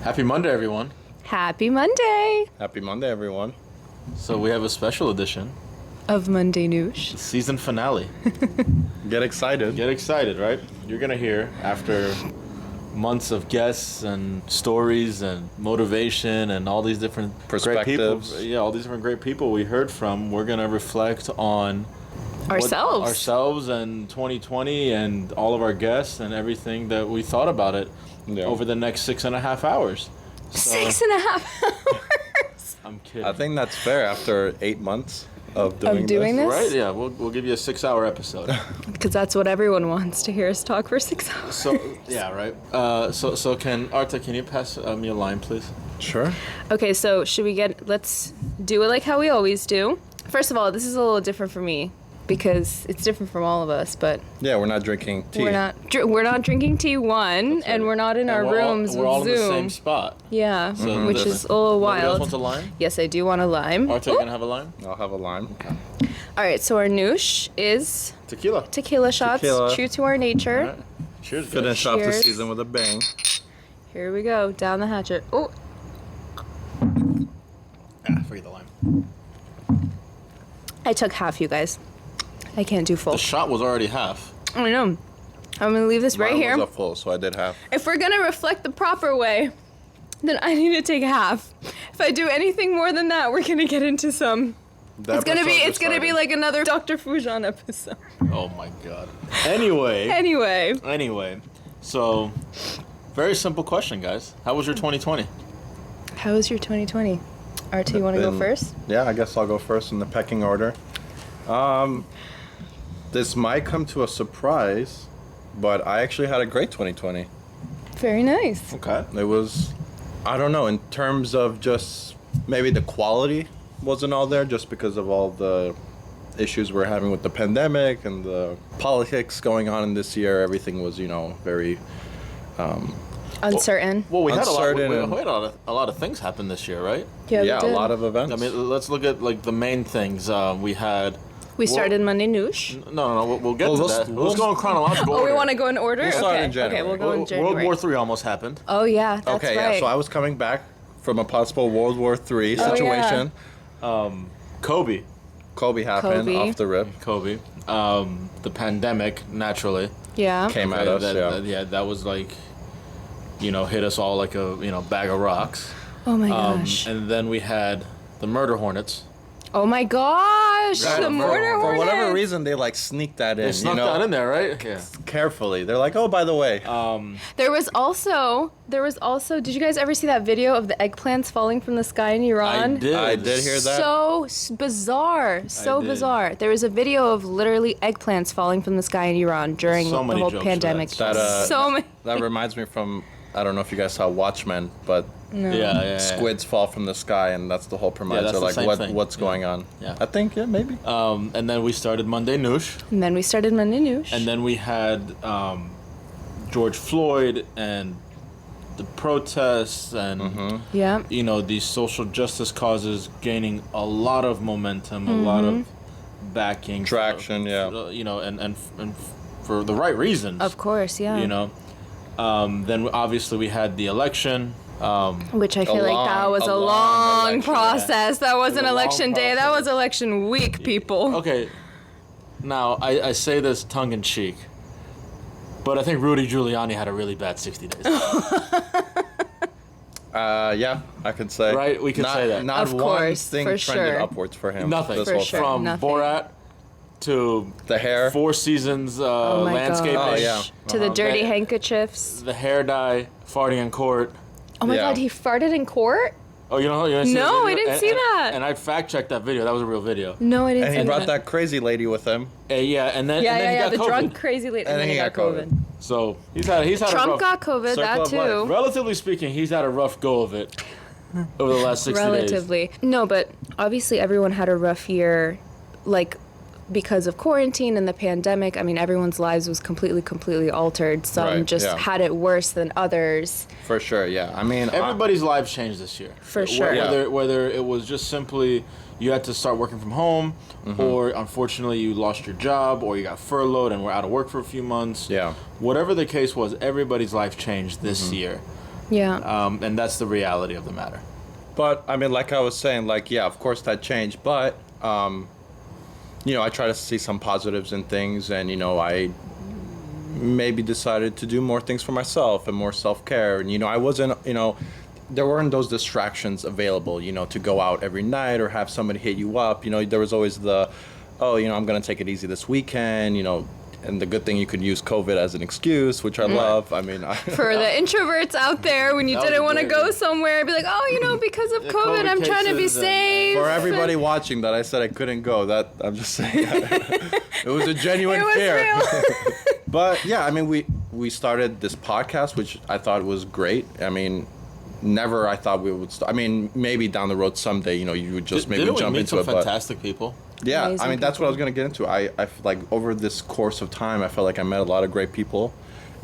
Happy Monday, everyone. Happy Monday Happy Monday, everyone. So we have a special edition, of Monday Noosh. the season finale. Get excited. Get excited, right? You're going to hear, after months of guests and stories and motivation and all these different great people. Perspectives. Yeah, all these different great people we heard from. We're going to reflect on Ourselves. And 2020 and all of our guests and everything that we thought about it over the next 6.5 hours. So, 6.5 hours. I'm kidding. I think that's fair after 8 months of doing this? Right? Yeah, we'll give you a 6-hour episode. Because that's what everyone wants, to hear us talk for 6 hours. So yeah, right. So can Arta, can you pass me a line, please? Sure. Okay, so let's do it like how we always do. First of all, this is a little different for me because it's different from all of us, but Yeah, we're not drinking tea. we're not drinking tea, and we're not in our rooms We're all with in Zoom. the same spot. Yeah, So which is a little Nobody else wild. wants a lime? Yes, I do want a lime. Arta, you gonna have a lime? I'll have a lime. All right, so our noosh is Tequila. tequila shots, Tequila. true to our nature. All right. Cheers. guys. Finish off the Cheers. season with a bang. Here we go, down the hatchet. Oh, Forget the lime. I took half, you guys. I can't do full. The shot was already half. I know. I'm gonna leave this right Mine here. was a full, so I did half. If we're gonna reflect the proper way, then I need to take half. If I do anything more than that, we're gonna get into some. It's gonna be like another Dr. Fujan episode. Oh my god. Anyway. Anyway, So, very simple question, guys. How was your 2020? how was your 2020? RT, you wanna go first? Yeah, I guess I'll go first in the pecking order. This might come to a surprise, but I actually had a great 2020. Very nice. Okay. It was, I don't know, in terms of just maybe the quality wasn't all there just because of all the issues we're having with the pandemic and the politics going on in this year. Everything was, very Uncertain. Well, we had Uncertain and- a lot of things happen this year, right? Yeah, we a did. lot of events. I mean, let's look at like the main things. We had. We started Monday Noosh. No. We'll get Well, to let's- that. Let's go in chronological Oh, order. we want to go in order? We'll start okay. in January. Okay, we'll go in January. World War III almost happened. Oh, yeah, that's okay, right. yeah. So I was coming back from a possible World War III Oh, situation. Kobe. Kobe happened Kobe. off the rip. Kobe. The pandemic, naturally. yeah. Came at us. That was like, hit us all like a bag of rocks. Oh, my gosh. And then we had the murder hornets. Oh, my gosh. Right, The mortar For hornets. whatever reason, they sneaked that in. They snuck that in there, right? Yeah. Carefully. They're like, oh, by the way. There was also, did you guys ever see that video of the eggplants falling from the sky in Iran? I did hear that. Bizarre. So did. bizarre. There was a video of literally eggplants falling from the sky in Iran during So the many whole jokes for pandemic. that. So many. That reminds me from, I don't know if you guys saw Watchmen, but Yeah. squids fall from the sky, and that's the whole premise. that's They're the like, same thing. what's going on? Yeah. I think, maybe. And then we started Monday Noosh. And then we started Monday Noosh. And then we had George Floyd and the protests and yeah. these social justice causes gaining a lot of momentum, a lot of backing, Traction, and for the right reasons. Of course, yeah. Then obviously we had the election. Which I feel like that was a long election, process. That wasn't a long election day. That process. was election week, people. Okay, now I say this tongue in cheek, but I think Rudy Giuliani had a really bad 60 days. Yeah, I could say. Right, we could say that. Not Of one course, thing for trended sure. upwards for him. Nothing. This For whole sure. thing. From Nothing. Borat to The hair. Four Seasons Oh my landscaping. gosh. Oh, yeah. To the dirty The- handkerchiefs. The hair dye, farting in court. Oh my Yeah. God, he farted in court? Oh, you didn't see No, that video? I didn't see that. And I fact checked that video. That was a real video. No, I didn't And see he brought that crazy lady with him. Yeah, and then Yeah, and then he got the COVID. drunk crazy lady. And then he got COVID. So he's had a Trump rough, got COVID, Circle that of life. too. relatively speaking, he's had a rough go of it over the last 60 days. Relatively. No, but obviously everyone had a rough year, like, because of quarantine and the pandemic. I mean, everyone's lives was completely altered. Some Right, just yeah. had it worse than others. For sure, yeah. I mean, Everybody's lives changed this year. For sure. Yeah. Whether it was just simply you had to start working from home, or unfortunately you lost your job, or you got furloughed and were out of work for a few months. Yeah. Whatever the case was, everybody's life changed this year. Yeah. And that's the reality of the matter. But I mean, like I was saying, like, yeah, of course that changed, but I try to see some positives in things, and I maybe decided to do more things for myself and more self-care, and I wasn't, there weren't those distractions available, to go out every night or have somebody hit you up. There was always I'm gonna take it easy this weekend, and the good thing, you could use COVID as an excuse, which I love. I mean, for the introverts out there, when you didn't want to go somewhere, be like, because of COVID, I'm trying to be safe. For everybody watching that I said I couldn't go, that I'm just saying, it was a genuine fear. Real. But yeah, I mean, we started this podcast, which I thought was great. I mean, never I thought we would. I mean, maybe down the road someday, you would just maybe jump into it. Fantastic people. Yeah, Amazing I mean, that's people. what I was going to get into. I feel like over this course of time, I felt like I met a lot of great people,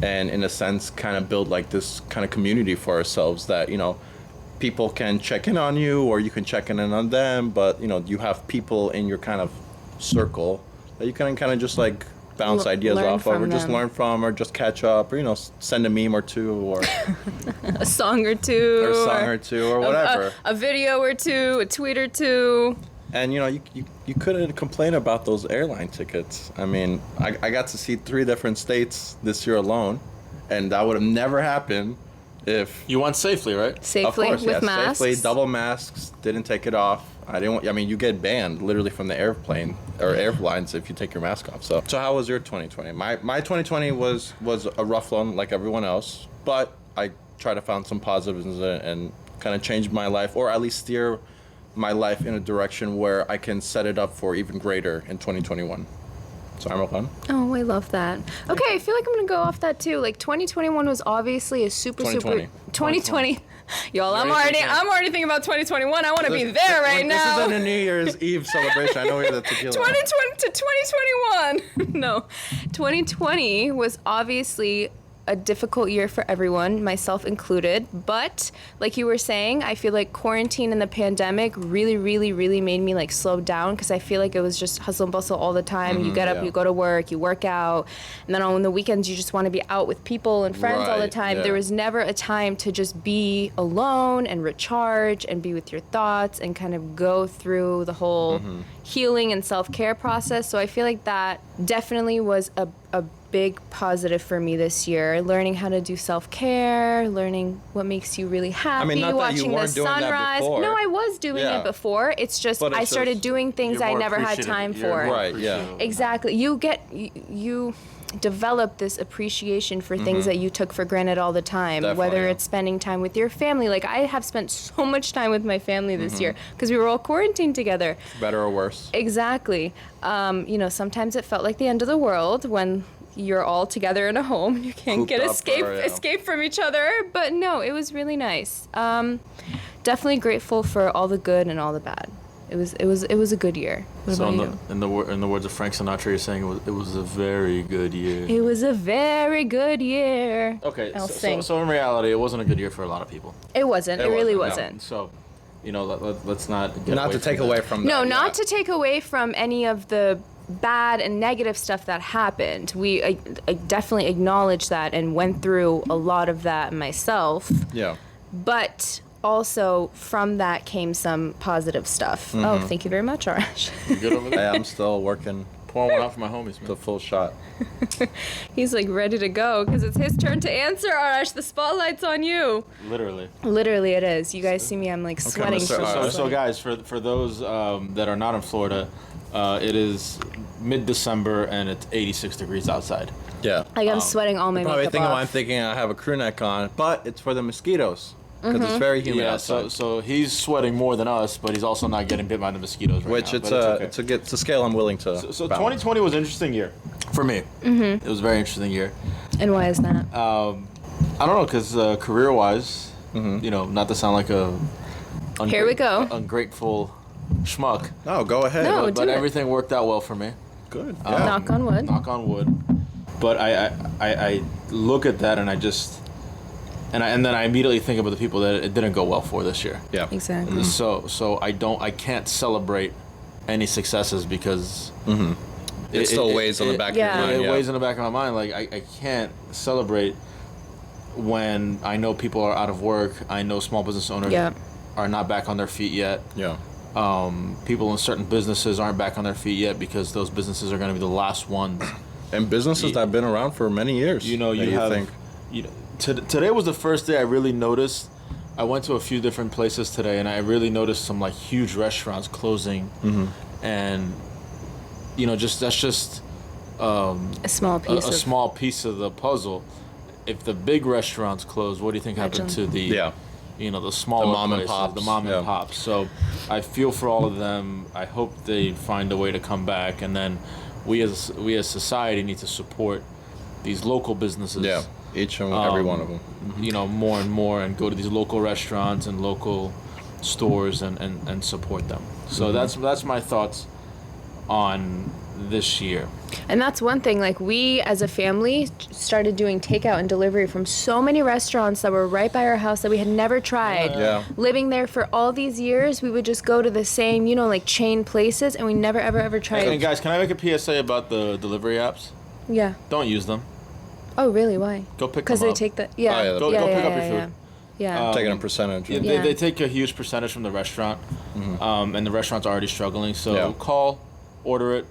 and in a sense, kind of build like this kind of community for ourselves that, people can check in on you, or you can check in on them, but, you have people in your kind of circle that you can kind of just like bounce ideas learn off of, or from just them. learn from, or just catch up, or, send a meme or two, or A song or two. or a song or two, or whatever. A video or two, a tweet or two. And you couldn't complain about those airline tickets. I mean, I got to see 3 different states this year alone, and that would have never happened if You went safely, right? Safely, of course, with masks. safely, double masks, didn't take it off. You get banned literally from the airplane or airlines if you take your mask off. So how was your 2020? My 2020 was a rough one, like everyone else, but I tried to find some positives in it and kind of change my life, or at least steer my life in a direction where I can set it up for even greater in 2021. So I'm fun. Oh, I love that. Okay, I feel like I'm gonna go off that too. Like 2021 was obviously a super 2020. Y'all, I'm already thinking about 2021. I want to be there right now. This is a New Year's Eve celebration. I know we have the tequila. 2020 to 2021. No, 2020 was obviously a difficult year for everyone, myself included. But like you were saying, I feel like quarantine and the pandemic really, really, really made me like slow down, because I feel like it was just hustle and bustle all the time. You get up, yeah. you go to work, you work out, and then on the weekends you just want to be out with people and friends all the Right, time. yeah. There was never a time to just be alone and recharge and be with your thoughts and kind of go through the whole healing and self-care process. So I feel like that definitely was a big positive for me this year. Learning how to do self-care, learning what makes you really happy, not that you watching the weren't doing that sunrise. before. No, I was doing Yeah. it before. It's just But it's I started just- doing things You're I more never had appreciative. time You're for. more Right, yeah. appreciative. Exactly. You develop this appreciation for things that you took for granted all the time, Definitely, whether yeah. it's spending time with your family. Like I have spent so much time with my family this year because we were all quarantined together. Better or worse. Exactly. Sometimes it felt like the end of the world when you're all together in a home and you can't Cooped get up, escape from each other. But no, it was really nice. Definitely grateful for all the good and all the bad. It was a good year. What So about in you? the words of Frank Sinatra, you're saying it was a very good year. It was a very good year. Okay, I'll sing. so in reality, it wasn't a good year for a lot of people. It wasn't. It really wasn't, wasn't. So, let's not get Not away to from take that. away from that. No, yeah. not to take away from any of the bad and negative stuff that happened. I definitely acknowledge that and went through a lot of that myself. Yeah. But also from that came some positive stuff. Oh, thank you very much, Arash. You good over Hey, there? I'm still working Pour one out for my homies, the man. full shot. He's like ready to go because it's his turn to answer, Arash. The spotlight's on you. Literally. Literally, it is. You guys see me, I'm like sweating. Mr. So, Alright. guys, for those that are not in Florida, it is mid-December and it's 86 degrees outside. Yeah. Like I'm sweating all my Probably makeup thinking why I'm off. thinking I have a crew neck on, but it's for the mosquitoes because it's very humid Yeah, outside. so he's sweating more than us, but he's also not getting bit by the mosquitoes right Which now. it's but it's a scale I'm willing to. So balance. 2020 was an interesting year for me. It was a very interesting year. And why is that? I don't know, because career-wise, not to sound like a Here we go. ungrateful schmuck, No, go ahead. No, but do it. everything worked out well for me. Good. Knock on wood. Knock on wood. But I look at that and I just and then I immediately think about the people that it didn't go well for this year. Yeah. Exactly. So I can't celebrate any successes because It still weighs on the back Yeah. of your it mind. weighs in the back of my mind. Like I can't celebrate when I know people are out of work, I know small business owners Yeah. are not back on their feet yet. Yeah. People in certain businesses aren't back on their feet yet because those businesses are going to be the last ones. And businesses that have been around for many years. You know, today was the first day I really noticed. I went to a few different places today, and I really noticed some like huge restaurants closing, and that's just A small piece. a small piece of the puzzle. If the big restaurants close, what do you think happened to the the smaller mom and places, pops, the mom and pops? So I feel for all of them. I hope they find a way to come back, and then we as society need to support these local businesses. Yeah, each and every one of them. More and more, and go to these local restaurants and local stores and support them. So that's my thoughts on this year. And that's one thing, like we as a family started doing takeout and delivery from so many restaurants that were right by our house that we had never tried. Yeah. Living there for all these years, we would just go to the same, like chain places, and we never ever tried. And guys, can I make a PSA about the delivery apps? Yeah. Don't use them. Oh, really? Why? Go pick them Because up. they take the Oh, yeah, Go pick up your food. Yeah. Taking a percentage. Yeah, Yeah. They take a huge percentage from the restaurant, and the restaurant's already struggling. So call, order it,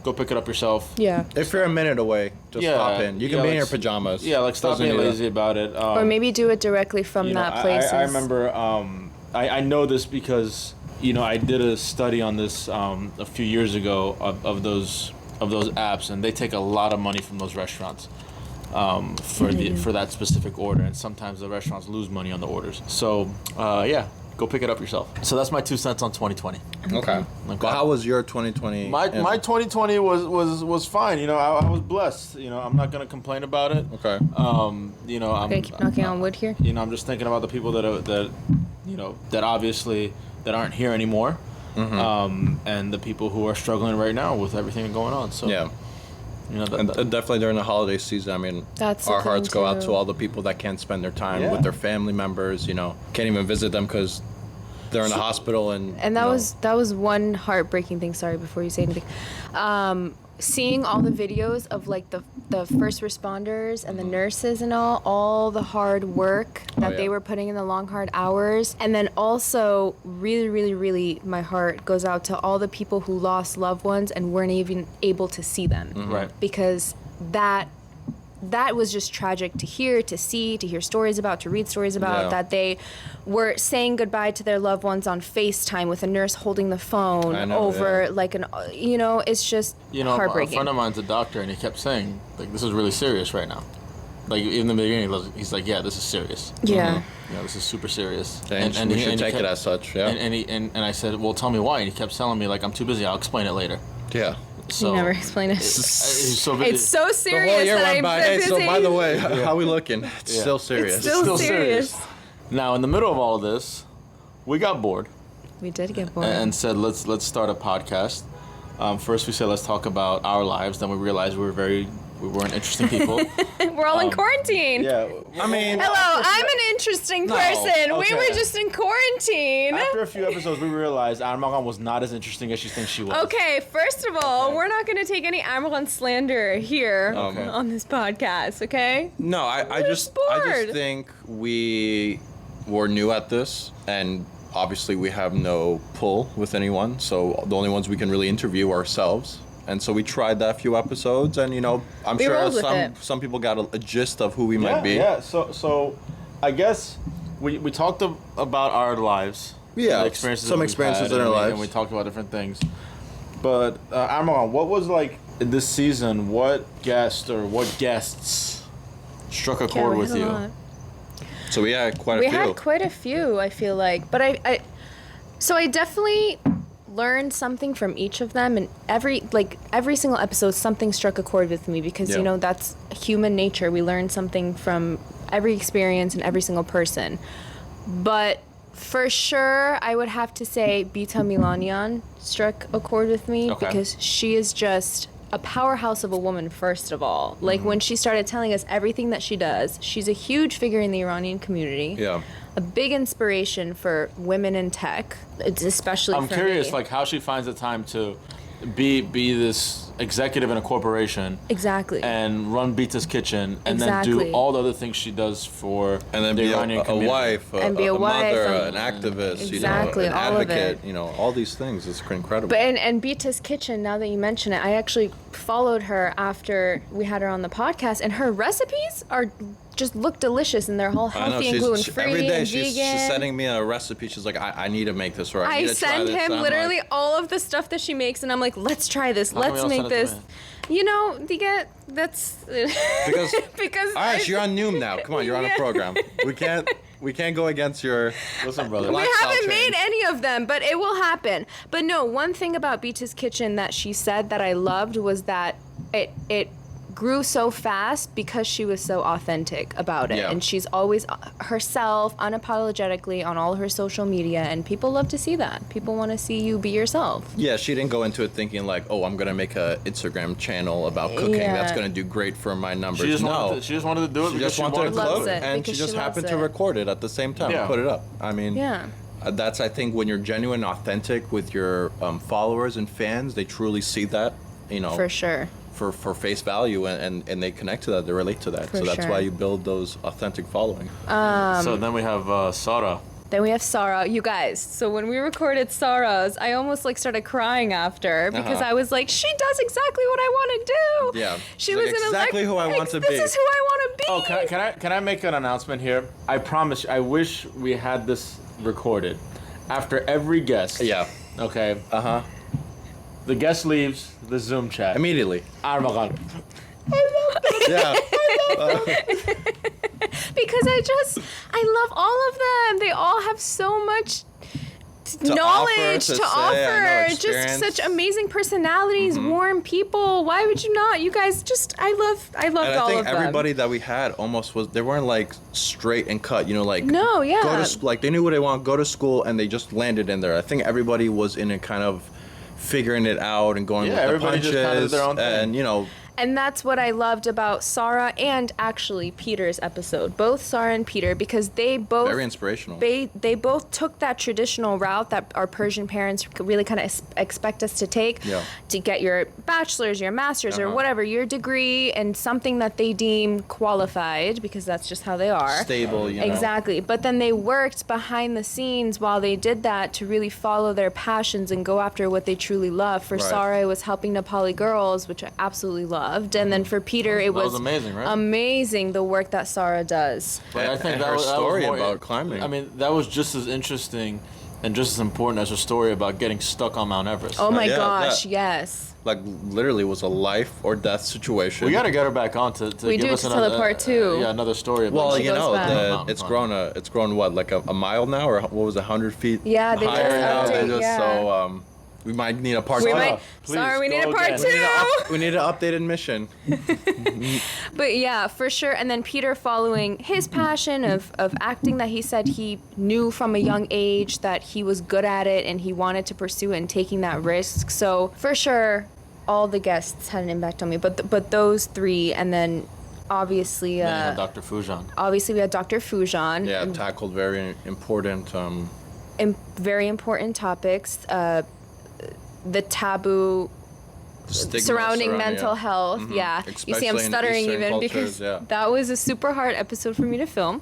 go pick it up yourself. Yeah. If you're a minute away, just pop in. You can be in your pajamas. Yeah, like stop Doesn't being need lazy about it. Or maybe do it directly from that place. I remember. I know this because I did a study on this a few years ago of those apps, and they take a lot of money from those restaurants for that specific order, and sometimes the restaurants lose money on the orders. So go pick it up yourself. So that's my 2 cents on 2020. Okay. But how was your 2020? My 2020 was fine. I was blessed. I'm not gonna complain about it. Okay. I'm Okay, keep knocking on wood here. I'm just thinking about the people that obviously that aren't here anymore, and the people who are struggling right now with everything going on. So Yeah. And definitely during the holiday season, I mean, That's the our hearts thing, go out too. to all the people that can't spend their time Yeah. with their family members. Can't even visit them because they're in the hospital, and that was one heartbreaking thing. Sorry, before you say anything, seeing all the videos of like the first responders and the nurses and all the hard work that they were putting in, the long hard hours, and then also really really really my heart goes out to all the people who lost loved ones and weren't even able to see them, Right. because that was just tragic to hear, to see, to hear stories about, to read stories about, that they were saying goodbye to their loved ones on FaceTime with a nurse holding the phone over like it's just a heartbreaking. friend of mine's a doctor, and he kept saying like, this is really serious right now. Like in the beginning, he's like, yeah, this is serious. Yeah. This is super serious. and we should take it as such. Yeah. And I said, well, tell me why. And he kept telling me like, I'm too busy. I'll explain it later. Yeah. So You never explain it. he's so busy. It's so The serious whole year that went I'm by. so Hey, so busy. by the way, how we looking? It's still serious. It's still serious. Now, in the middle of all of this, we got bored We did get bored. and said, let's start a podcast. First, we said, let's talk about our lives. Then we realized we weren't interesting people. We're all in quarantine. Yeah. I mean, Hello, I'm an interesting person. We okay. were just in quarantine. After a few episodes, we realized Armagan was not as interesting as you think she was. Okay, first of all, we're not going to take any Amaran slander here Okay. on this podcast, okay? no, I just bored. think we were new at this, and obviously we have no pull with anyone, so the only ones we can really interview are ourselves. And so we tried that a few episodes, and I'm We sure rolled with it. some people got a gist of who we might be. Yeah. So I guess we talked about our lives. Yeah, the experiences some that we've experiences had, in our and lives. and we talked about different things. But Armagan, what was like in this season? What guest or what guests struck a chord with you? So we had quite a We few. had quite a few, I feel like. But I definitely learned something from each of them, and every single episode something struck a chord with me, because that's human nature. We learn something from every experience and every single person. But for sure, I would have to say Bita Milanian struck a chord with me, because she is just a powerhouse of a woman, first of all. Like, when she started telling us everything that she does, she's a huge figure in the Iranian community. Yeah. A big inspiration for women in tech, it's especially I'm for curious, me. like how she finds the time to be this executive in a corporation. Exactly. And run Bita's Kitchen, and then Exactly. do all the other things she does for And then the be Iranian a community. wife, And be a wife, mother, and- an activist, Exactly, an all of advocate, it. all these things. It's incredible. But and Bita's Kitchen, now that you mention it, I actually followed her after we had her on the podcast, and her recipes are just look delicious, and they're all I know, healthy and gluten free every day and she's vegan. sending me a recipe. She's like, I need to make this, or I I need to try send this. him And I'm literally like, all of the stuff that she makes, and I'm like, let's try this, How come you let's don't make send it to this. me? You know, that's because because all right, you're on Noom now. Come on, you're on a Yeah. program. We can't go against your. Listen, brother. we lifestyle haven't change. made any of them, but it will happen. But no, one thing about Bita's Kitchen that she said that I loved was that it grew so fast because she was so authentic about it. Yeah. And she's always herself, unapologetically on all her social media, and people love to see that. People want to see you be yourself. Yeah, she didn't go into it thinking like, oh, I'm gonna make a Instagram channel about cooking. Yeah. That's gonna do great for my numbers. She just, no, wanted to do it she because just wanted to Loves cook, it, and she because just she loves happened to it. record it at the same time Yeah. and put it up. I mean, Yeah. That's, I think, when you're genuine, authentic with your followers and fans, they truly see that, For sure. for face value, and they connect to that, they relate to that. For So that's sure. why you build those authentic following. So then we have Sara. Then we have Sarah. You guys, so when we recorded Sarah's, I almost started crying after because Uh-huh. I was like, she does exactly what I want to do. Yeah. She She's was like, in exactly who I want to be. This is who I want to be. Oh, can I make an announcement here? I promise. I wish we had this recorded. After every guest. Yeah. Okay. Uh-huh. The guest leaves the Zoom chat. Immediately. Oh my God. Yeah. Because I love all of them. They all have so much To knowledge offer, to to say, I know, offer. Just experience. such amazing personalities, warm people. Why would you not? You guys I loved And all I of think them. everybody that we had almost was, they weren't like straight and cut, like No, yeah. go to school, like they knew what they want, go to school, and they just landed in there. I think everybody was in a kind of figuring it out and going Yeah, with the everybody punches, just kinda did their own thing. and And that's what I loved about Sarah and actually Peter's episode. Both Sarah and Peter, because they both very inspirational. they both took that traditional route that our Persian parents really kind of expect us to take, Yeah. to get your bachelor's, your master's, or Uh-huh. whatever, your degree, and something that they deem qualified, because that's just how they are. Stable, Exactly. But then they worked behind the scenes while they did that to really follow their passions and go after what they truly love. For Right. Sarah, it was helping Nepali girls, which I absolutely loved. And then for Peter, it That was amazing, right? amazing the work that Sarah does. But I think And that her was, that story was more, about climbing. I mean, that was just as interesting and just as important as her story about getting stuck on Mount Everest. Oh my yeah, gosh, that- yes. Like literally was a life or death situation. We got to get her back on to We give do, us to tell another the part two. Yeah, another story about. Well, She you goes know, back. it's grown what, like a mile now, or what was it, 100 feet? Yeah, they higher just now. They update, just yeah. so we might need a part We two. might. please, Sorry, we need go a part again. two. We need an updated mission. But yeah, for sure. And then Peter following his passion of acting that he said he knew from a young age that he was good at it and he wanted to pursue it and taking that risk. So for sure, all the guests had an impact on me. But those three, and then obviously Then you had Dr. Fujan. obviously we had Dr. Fujan. Yeah, tackled very important. Very important topics. The taboo Stigma surrounding mental yeah. health. Yeah. You see, I'm Especially in stuttering Eastern even cultures, because yeah. that was a super hard episode for me to film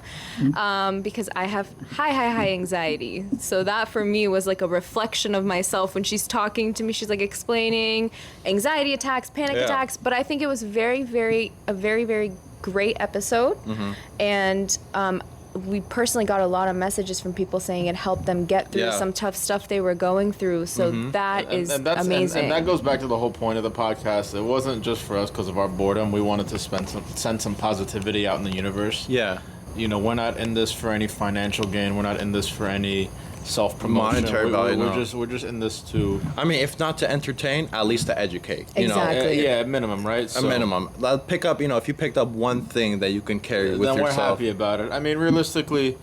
because I have high anxiety. So that for me was like a reflection of myself when she's talking to me. She's like explaining anxiety attacks, panic Yeah. attacks. But I think it was a very, very great episode. Mm-hmm. And we personally got a lot of messages from people saying it helped them get through Yeah. some tough stuff they were going through. So that is that's, amazing. And that goes back to the whole point of the podcast. It wasn't just for us because of our boredom. We wanted to send some positivity out in the universe. Yeah. You know, we're not in this for any financial gain. We're not in this for any self-promotion. Monetary value, no. We're just in this to I mean, if not to entertain, at least to educate. You Exactly. know, yeah, at minimum, right? a So, minimum. Pick up, if you picked up one thing that you can carry with then we're yourself. happy about it. I mean, realistically,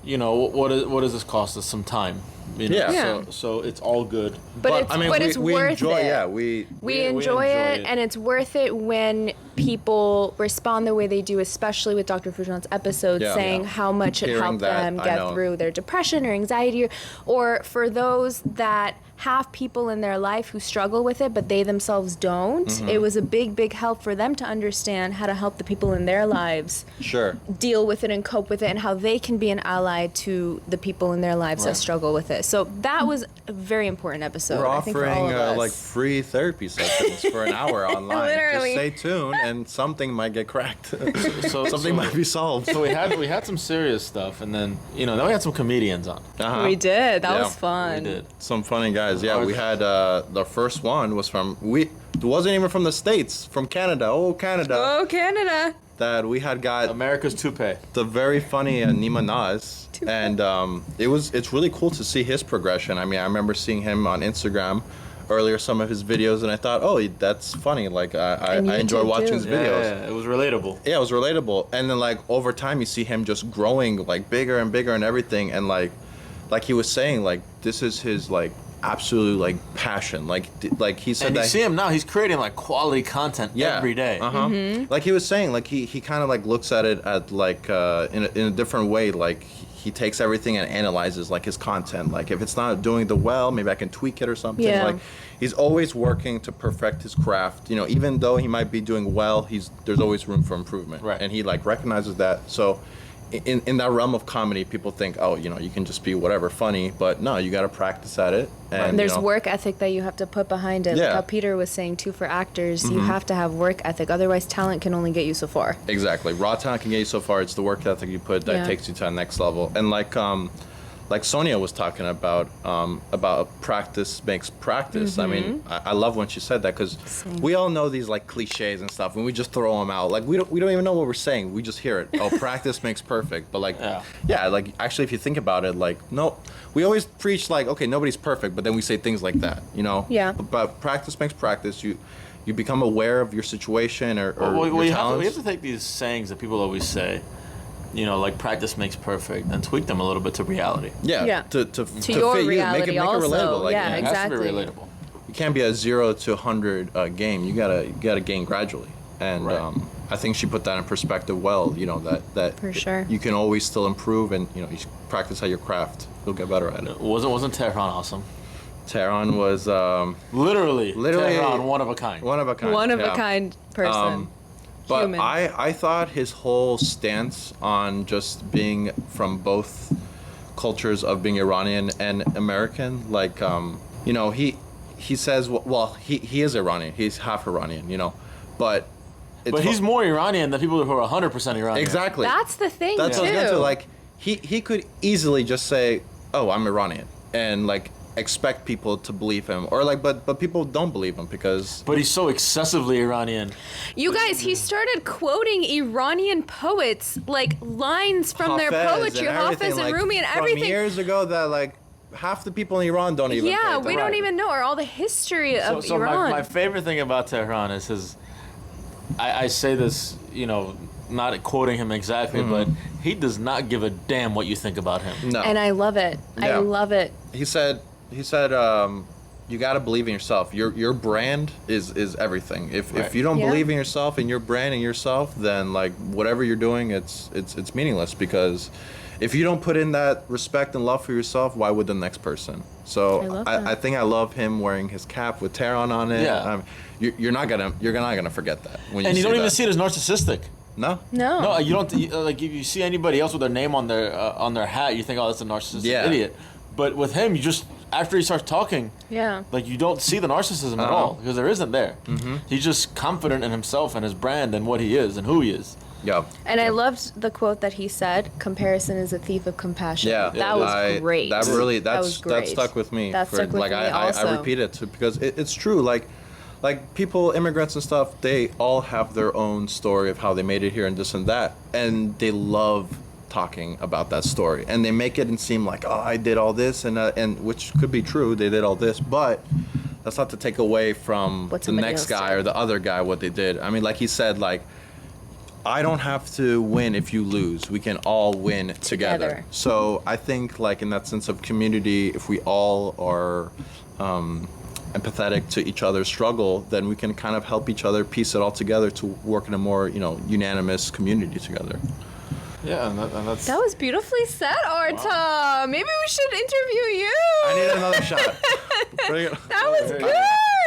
what does this cost us? Some time. You know? Yeah. Yeah. So it's all good. But it's we worth enjoy, it. Yeah, We we enjoy enjoy it, it. and it's worth it when people respond the way they do, especially with Dr. Foujon's episodes, Yeah. saying Yeah. how much it Hearing helped that, them I get know. through their depression or anxiety, or for those that have people in their life who struggle with it, but they themselves don't. Mm-hmm. It was a big help for them to understand how to help the people in their lives Sure. deal with it and cope with it, and how they can be an ally to the people in their lives that Right. struggle with it. So that was a very important episode. We're I think for all offering of us. like free therapy sessions for an hour online. Literally. Just stay tuned, and something might get cracked. So Something might be solved. So we had some serious stuff, and then then we had some comedians on. Uh-huh. We did. That Yeah, was fun. We did. Some funny guys. Yeah, we had the first one was from it wasn't even from the States, from Canada. Oh, Canada. Oh, Canada. That we had got America's toupee. the very funny Nima Naz, and it's really cool to see his progression. I mean, I remember seeing him on Instagram earlier, some of his videos, and I thought, oh, that's funny. Like I And enjoy YouTube watching too. his videos. Yeah, it was relatable. Yeah, it was relatable. And then like over time, you see him just growing like bigger and bigger and everything. And like he was saying, like this is his like absolute like passion. Like he said And you that. see him now; he's creating like quality content every day. Uh-huh. Like he was saying, like he kind of like looks at it at like in a different way. Like he takes everything and analyzes like his content. Like if it's not doing the well, maybe I can tweak it or something. Yeah. Like he's always working to perfect his craft. Even though he might be doing well, there's always room for improvement. Right. And he like recognizes that. So in that realm of comedy, people think, oh, you can just be whatever funny, but no, you got to practice at it. And There's work ethic that you have to put behind it. Yeah. Like how Peter was saying too, for actors, you have to have work ethic. Otherwise, talent can only get you so far. Exactly. Raw talent can get you so far. It's the work ethic you put that Yeah. takes you to the next level. And like Sonia was talking about practice makes practice. I mean, I love when she said that, because we all know these like cliches and stuff, and we just throw them out. Like we don't even know what we're saying. We just hear it. Oh, practice makes perfect. But like, yeah, like actually, if you think about it, like no, we always preach like, okay, nobody's perfect, but then we say things like that, Yeah. But practice makes practice. You become aware of your situation or Well, your we talents. have to take these sayings that people always say, like practice makes perfect, and tweak them a little bit to reality. Yeah, Yeah. to your fit you, reality make it also. relatable. Like, Yeah, It has to exactly. be relatable. you can't be a 0 to 100 game. You gotta gain gradually. And Right. I think she put that in perspective well. That For sure. you can always still improve, and you should practice at your craft. You'll get better at it. Wasn't Tehran awesome? Tehran was Literally, Literally- Tehran, one of a kind. one of a kind. One of yeah. a kind person. But Human. I thought his whole stance on just being from both cultures of being Iranian and American, like he says, well, he is Iranian, he's half Iranian, but it's But he's more Iranian than people who are 100% Iranian. exactly. That's the thing, That's too. what I was getting to. Like he could easily just say, oh, I'm Iranian, and like expect people to believe him, or like but people don't believe him because But he's so excessively Iranian. You guys, he started quoting Iranian poets, like lines from their Hafez poetry, and Hafez everything, and like, Rumi and from everything. years ago that like half the people in Iran don't even. Yeah, pay we don't attention. even know, or all the history of So Iran. my favorite thing about Tehran is his. I say this, not quoting him exactly, but he does not give a damn what you think about him. No. And I love it. I Yeah. love it. He said, you got to believe in yourself. Your brand is everything. If Right. you don't Yeah. believe in yourself and your brand and yourself, then like whatever you're doing, it's meaningless, because if you don't put in that respect and love for yourself, why would the next person? So I love that. I think I love him wearing his cap with Tehran on it. Yeah. You're not gonna forget that when And you don't even that. see it as narcissistic. No. No. No, you don't. Like if you see anybody else with their name on their hat, you think, oh, that's a narcissistic Yeah. idiot. But with him, you just after he starts talking, Yeah. like you don't see the narcissism at Uh-huh. all, because there isn't there. He's just confident in himself and his brand and what he is and who he is. Yeah. And I loved the quote that he said, comparison is a thief of compassion. Yeah, That was great. That really That was that great. stuck with me. That stuck with like me I also. repeat it too, because it's true. Like people, immigrants and stuff, they all have their own story of how they made it here and this and that, and they love talking about that story, and they make it seem like, oh, I did all this, and which could be true, they did all this, but that's not to take away from What the somebody next else guy did. or the other guy what they did. I mean, like he said, like I don't have to win if you lose. We can all win together. So I think, like, in that sense of community, if we all are empathetic to each other's struggle, then we can kind of help each other piece it all together to work in a more, unanimous community together. Yeah, and that's... That was beautifully said, Arta. Wow. Maybe we should interview you. I need another shot. That was good.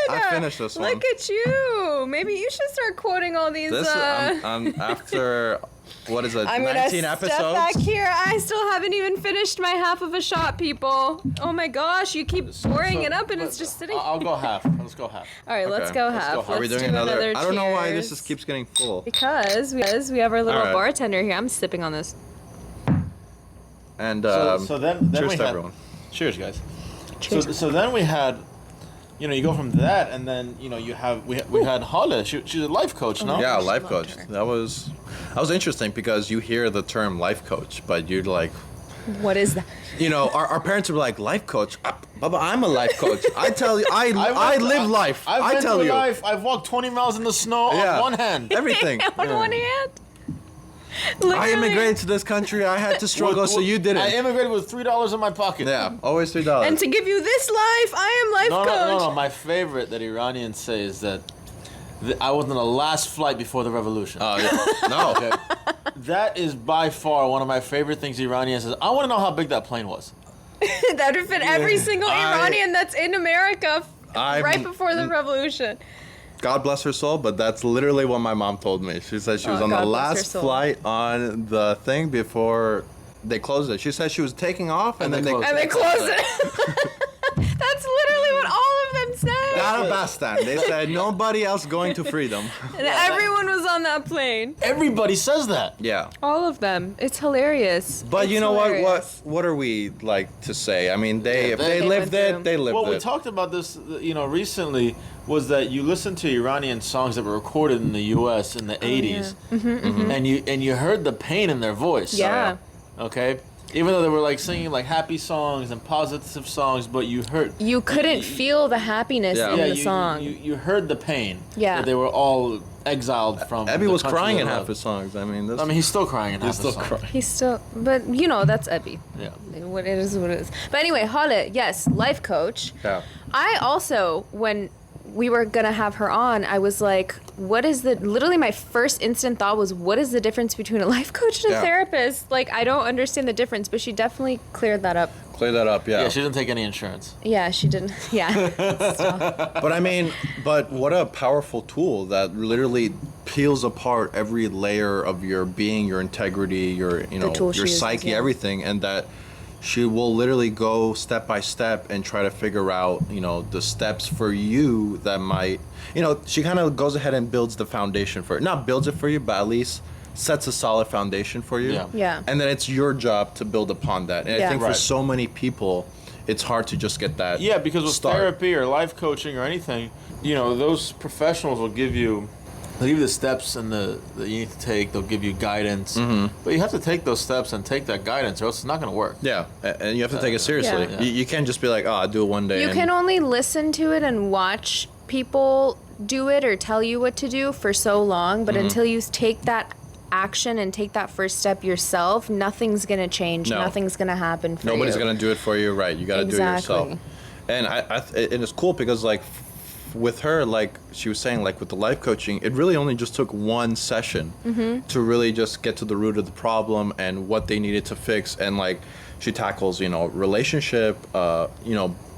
I finished this one. Look at you. Maybe you should start quoting all these. I'm after, what is it, I'm 19 gonna episodes? Step back here. I still haven't even finished my half of a shot, people. Oh my gosh, you keep pouring it up and it's just sitting. I'll go half. Let's go half. All right, let's go half. Are we doing another? I don't know why this just keeps getting full. Because we have our little bartender here. I'm sipping on this. And so then cheers we to had, everyone. Cheers, guys. Cheers. So then we had, you go from that, and then we had Halle. She's a life coach, no? Yeah, life coach. That was interesting because you hear the term life coach, but you're like, what is that? Our parents were like, life coach. Baba, I'm a life coach. I tell you, I live life. I've tell you. I've walked 20 miles in the snow on one hand. Everything. On one hand. I immigrated to this country. I had to struggle, so you didn't. I immigrated with $3 in my pocket. Yeah, always $3. And to give you this life, I am life coach. No. My favorite that Iranians say is that I was on the last flight before the revolution. Oh, yeah. No. Okay. That is by far one of my favorite things Iranians says. I want to know how big that plane was. That would fit every single Iranian that's in America right before the revolution. God bless her soul, but that's literally what my mom told me. She said she was on the last flight on the thing before they closed it. She said she was taking off and then they closed it. That's literally what all of them said. Not a Bastan. They said nobody else going to freedom. And everyone was on that plane. Everybody says that. Yeah. All of them. It's hilarious. But you know hilarious. What are we like to say? I mean, if they lived it, they lived it. Well, we talked about this, recently, was that you listen to Iranian songs that were recorded in the U.S. in the 80s, and you heard the pain in their voice. Yeah. Okay? Even though they were like singing like happy songs and positive songs, but you couldn't feel the happiness in the song. You heard the pain. Yeah. That they were all exiled from. Ebby was crying in half his songs. I mean, he's still crying in half his songs. He's still, but that's Ebby. Yeah. What it is, what it is. But anyway, Halle, yes, life coach. Yeah. I also, when we were gonna have her on, I was like, literally my first instant thought was, what is the difference between a life coach and a therapist? Like, I don't understand the difference, but she definitely cleared that up. Yeah. Yeah, she didn't take any insurance. Yeah, she didn't. Yeah. But what a powerful tool that literally peels apart every layer of your being, your integrity, your psyche, everything, and that she will literally go step by step and try to figure out, the steps for you that might, she kind of goes ahead and builds the foundation for it. Not builds it for you, but at least sets a solid foundation for you. Yeah. And then it's your job to build upon that. And I think for so many people, it's hard to just get that. Yeah, because with therapy or life coaching or anything, those professionals will give you the steps and that you need to take. They'll give you guidance, but you have to take those steps and take that guidance, or else it's not going to work. Yeah, and you have to take it seriously. Yeah. You can't just be like, I'll do it one day. You can only listen to it and watch people do it or tell you what to do for so long, but until you take that action and take that first step yourself, nothing's going to change. No. Nothing's going to happen for Nobody's going to do it for you, right? You got to do it yourself. And it's cool because, like, with her, like she was saying, like with the life coaching, it really only just took one session to really just get to the root of the problem and what they needed to fix. And like she tackles, relationship,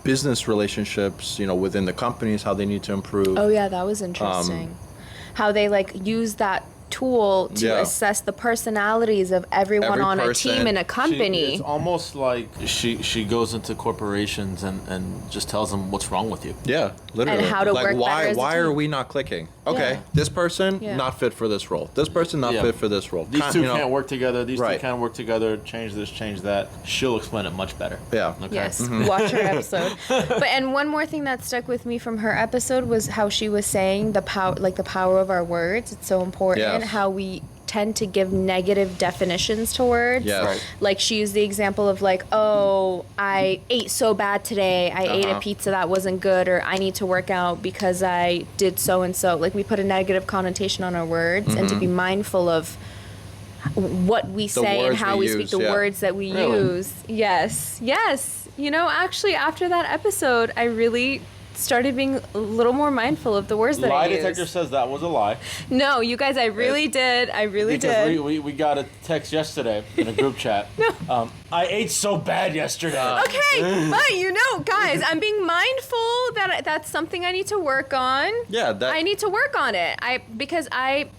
business relationships, within the companies, how they need to improve. Oh yeah, that was interesting. How they use that tool to assess the personalities of everyone on a team in a company. It's almost like she goes into corporations and just tells them what's wrong with you. Yeah, literally. And how to work better as a why team. are we not clicking? Okay, this person not fit for this role. This person not fit for this role. These two can't work together. These two can't work together. Change this, change that. She'll explain it much better. Yeah. Okay? Yes. Watch her episode. And one more thing that stuck with me from her episode was how she was saying the power of our words. It's so important. Yes. How we tend to give negative definitions to words. Yes. Right. Like she used the example of like, oh, I ate so bad today. I ate a pizza that wasn't good, or I need to work out because I did so and so. Like we put a negative connotation on our words, and to be mindful of what we say and words how we we speak, use, the yeah. words that we Really? use. Yes. You know, actually, after that episode, I really started being a little more mindful of the words that Lie I use. detector says that was a lie. No, you guys, I really did. I really Because did. we got a text yesterday in a group chat. I ate so bad yesterday. Okay, but you know, guys, I'm being mindful that that's something I need to work on. Yeah, I need to work on it. Because I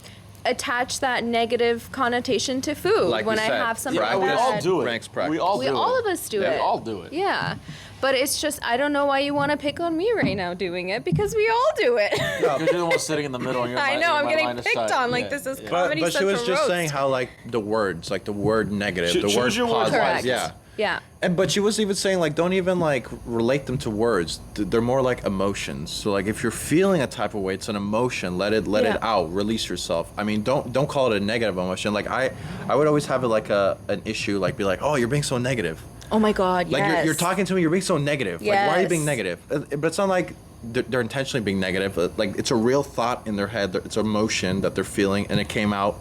attach that negative connotation to food Like when you I said, have something Yeah, like we that. all do it. Frank's practice. We all do it. All of us do Yeah, it. we all do it. Yeah. But it's just, I don't know why you want to pick on me right now doing it, because we all do it. Because you're the one sitting in the middle. And you're I my- know, you're I'm my getting line of picked sight. on like Yeah, this is yeah. comedy But she was central just roast. saying how like the words, like the word negative, the Choose word your words positive. Correct. Yeah. Yeah. But she was even saying like don't even like relate them to words. They're more like emotions. So like if you're feeling a type of way, it's an emotion. Let it Yeah. out. Release yourself. I mean, don't call it a negative emotion. Like I would always have it like an issue. Like be like, oh, you're being so negative. Oh my God, Like yes. you're talking to me, you're being so negative. Like why are you Yes. being negative? But it's not like they're intentionally being negative. Like it's a real thought in their head. It's emotion that they're feeling, and it came out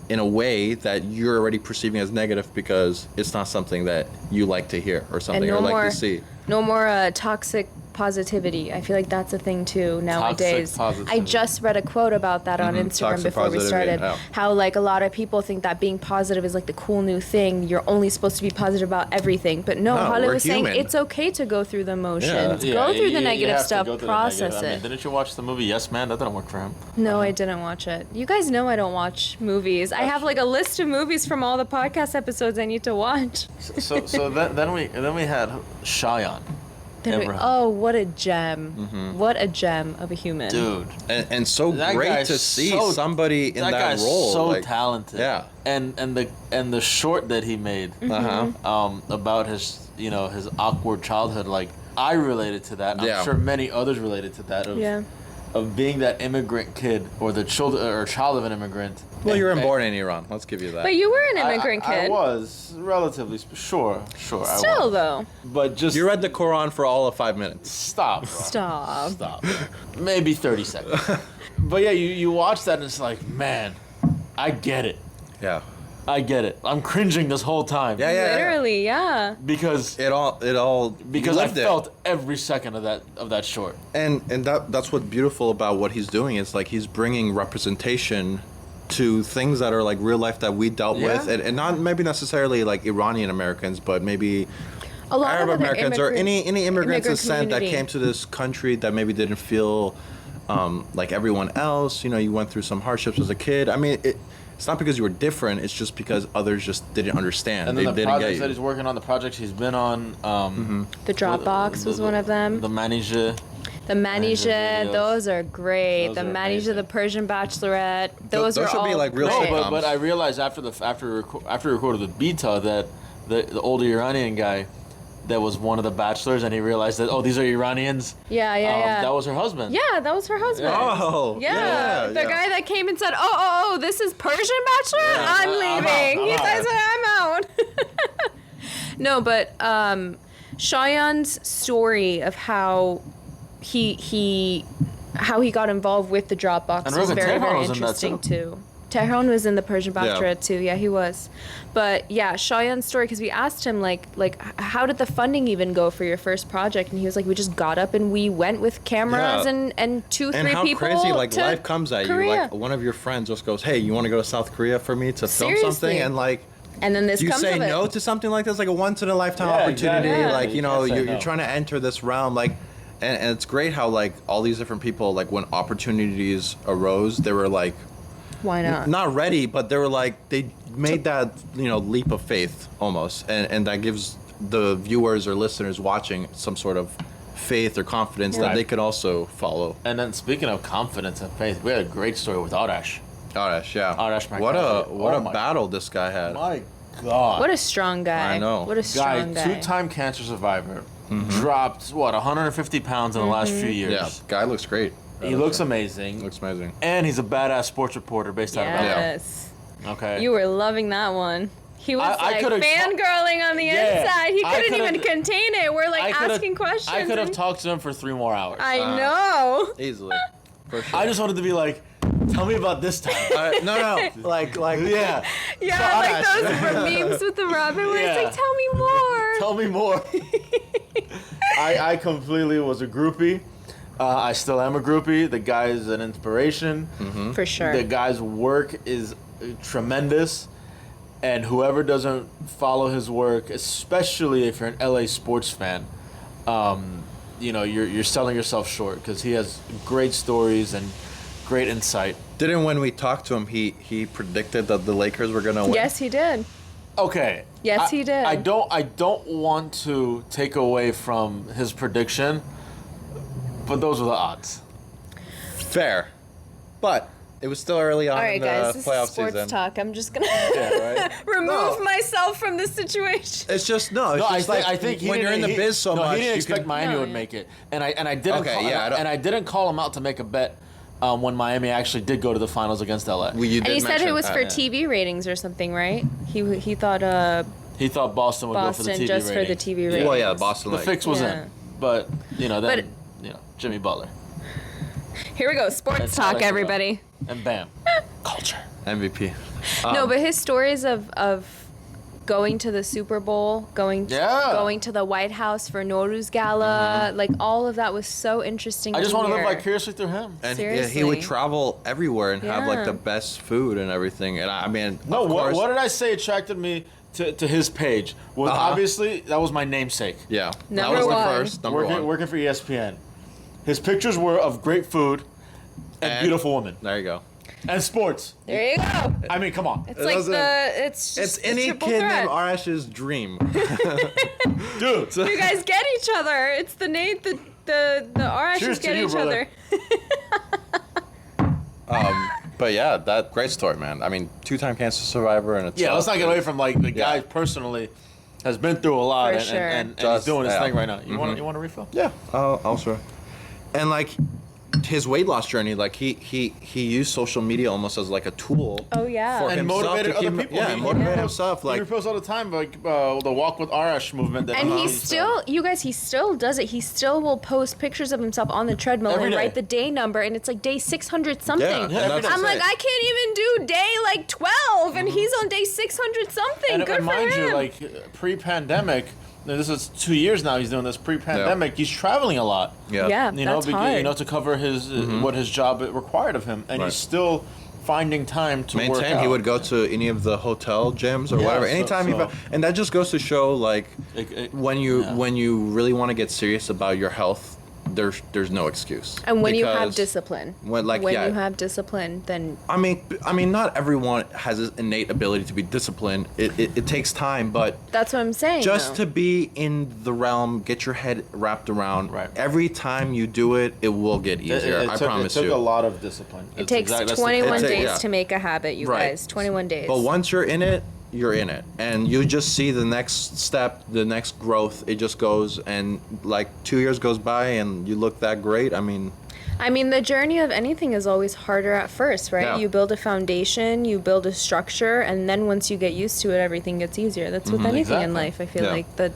in a way that you're already perceiving as negative because it's not something that you like to hear or something and or like to see. No more toxic positivity. I feel like that's a thing too nowadays. positivity. I just read a quote about that on Instagram Toxic before we positivity, started. oh. How like a lot of people think that being positive is like the cool new thing. You're only supposed to be positive about everything. But no, No, Holly we're was saying human. it's okay to go through the motions. Yeah, Go through you the negative have to stuff, go through the process negative. I mean, it. didn't you watch the movie Yes Man? That didn't work for him. No, I didn't watch it. You guys know I don't watch movies. I have like a list of movies from all the podcast episodes I need to watch. So then we had Cheyenne. Abraham. Oh, what a gem. What a gem of a human. Dude, And so that great guy's to see so- somebody in that guy's role. so like, talented. Yeah. And the short that he made Uh-huh. about his his awkward childhood, like I related to that. Yeah. I'm sure many others related to that. Yeah. Of being that immigrant kid or the child of an immigrant. Well, you were And- born in Iran. Let's give you that. But you were an I- immigrant I kid. was relatively sure. Still, I was. though. But just You read the Quran for all of 5 minutes. stop. Bro. Stop. Stop. Maybe 30 seconds. But yeah, you watch that and it's like, man, I get it. Yeah. I get it. I'm cringing this whole time. Yeah, yeah. Literally, yeah. Because It all because I lived it. felt every second of that short. And that's what's beautiful about what he's doing is like he's bringing representation to things that are like real life that we dealt with, Yeah. and not maybe necessarily like Iranian Americans, but maybe A lot Arab of other Americans or any immigrants immigrant descent that community. came to this country that maybe didn't feel like everyone else. You know, you went through some hardships as a kid. I mean, it's not because you were different. It's just because others just didn't understand. And They then the didn't get projects you. that he's working on, the projects he's been on. The Dropbox was one of them. The manager. The Manija, videos. those are great. Those the are Manija, amazing. the Persian Bachelorette. Those Those are should be all like real great. sitcoms. But I realized after we recorded the beta that the older Iranian guy that was one of the bachelors, and he realized that these are Iranians. Yeah, yeah. That was her husband. Yeah, that was her husband. Oh, Yeah, the yeah. guy that came and said, "Oh, this is Persian Bachelor. Yeah, I'm I'm leaving." out, He I'm says, out. "I'm out." No, but Cheyenne's story of how he got involved with the Dropbox And was Rosa very, Tehran very was in that interesting too. too. Tehran was in the Persian Bachelorette too. Yeah, he was. But yeah, Cheyenne's story, because we asked him like how did the funding even go for your first project, and he was like, we just got up and we went with cameras Yeah. and two, And three how people. crazy, like, to life comes at Korea. you. Like, one of your friends just goes, hey, you want to go to South Korea for me to film Seriously. something? And, like, And then this you comes say of it. no to something like this, like a once-in-a-lifetime Yeah, opportunity. exactly. Yeah. Like, you You know, can't say you're no. trying to enter this realm. Like, and it's great how, like, all these different people, like, when opportunities arose, they were, like, Why not? not ready, but they were, like, they made that, leap of faith almost. And that gives the viewers or listeners watching some sort of faith or confidence that Right. they could also follow. And then speaking of confidence and faith, we had a great story with Arash. Arash, yeah. Arash what a McCaffrey. what Oh a my- battle this guy had. My God. What a strong guy. I know. What a strong guy. Two-time cancer survivor. Dropped 150 pounds in the last few years. Yeah, guy looks great. He looks amazing. Looks amazing. And he's a badass sports reporter based out of LA. Yes. Okay. You were loving that one. He was I could've fangirling on the inside. He I couldn't could've- even contain it. We're like asking questions. I could have and- talked to him for 3 more hours. I know. Easily. For sure. I just wanted to be like, tell me about this time. No. Like, Yeah. Yeah, So like Arash- those memes with the rabbit where Yeah. it's like, tell me more. Tell me more. I completely was a groupie. I still am a groupie. The guy is an inspiration. For sure. The guy's work is tremendous. And whoever doesn't follow his work, especially if you're an LA sports fan, you're selling yourself short because he has great stories and great insight. Didn't when we talked to him, he predicted that the Lakers were gonna win? Yes, he did. Okay. Yes, he did. I don't want to take away from his prediction, but those were the odds. Fair, but it was still early on All right, in the guys, this playoff is sports season. talk. I'm just going Yeah, to right. remove No. myself from this situation. It's just I think when you're in the biz so much, he didn't you expect can- Miami No, would yeah. make it, and I didn't. Okay, call, yeah, I don't- and I didn't call him out to make a bet when Miami actually did go to the finals against LA. You And did he said mention it was that, for yeah. TV ratings or something, right? He thought He thought Boston would go for the Boston TV just for the ratings. TV ratings. Well, yeah, Boston. The like, fix was Yeah. in, but Jimmy Butler Here we go, sports That's how I talk, like to go. everybody. and bam, culture. MVP. No, but his stories of going to the Super Bowl, going to the White House for Nowruz Gala, like all of that was so interesting. I just want to live hear. vicariously through him. And Seriously. he would travel everywhere and have like Yeah. the best food and everything. And I mean, No, of what course, did I say attracted me to his page? Was obviously that was my namesake. Yeah, Number that was one. the first. Number one. Working for ESPN. His pictures were of great food and beautiful women There you go. and sports. There you go. I mean, come on, It's like doesn't- it's It's just any triple kid threat. named Arash's dream. dude. You guys get each other. It's the Nate, the Arashes Cheers to get you, each brother. other. But yeah, that great story, man. I mean, 2-time cancer survivor and it's Yeah, let's not get away from like the guy personally has been through a lot For and, sure. and he's Just- doing his yeah. thing right now. You want a refill? Yeah, I'll sure. And like his weight loss journey, like he used social media almost as like a tool. Oh, yeah. For And himself motivated to other keep, people. Yeah, He- motivate Yeah. himself. He Like reposts all the time, like the Walk with Arash movement. That And he he's, still, you guys, he still does it. He still will post pictures of himself on the treadmill Every and day. write the day number, and it's like day 600 something. Yeah, and that's- I'm like, I can't even do day like 12, and he's on day 600 something. and, Good and for mind him. you, like pre-pandemic, this is 2 years now. He's doing this pre-pandemic. He's traveling a lot. yeah, You know, that's hard. to cover his what his job required of him, and Right. he's still finding time to work maintain. out. He would go to any of the hotel gyms or Yeah, whatever. so- Anytime he, so- and that just goes to show like when yeah. you really want to get serious about your health, there's no excuse. And when you have Because discipline, when, like, when yeah. you have discipline, then I mean, not everyone has this innate ability to be disciplined. It takes time, but that's what I'm saying. just though. to be in the realm, get your head wrapped around. Right. Every time you do it, it will get easier. I promise it took you. a lot of discipline. It takes that's the- 21 It take- days yeah. to make a habit, you Right. guys. 21 days. But once you're in it, you're in it, and you just see the next step, the next growth. It just goes, and like 2 years goes by, and you look that great. I mean, the journey of anything is always harder at first, right? Yeah. You build a foundation, you build a structure, and then once you get used to it, everything gets easier. That's with anything in Exactly. life. I feel Yeah. like the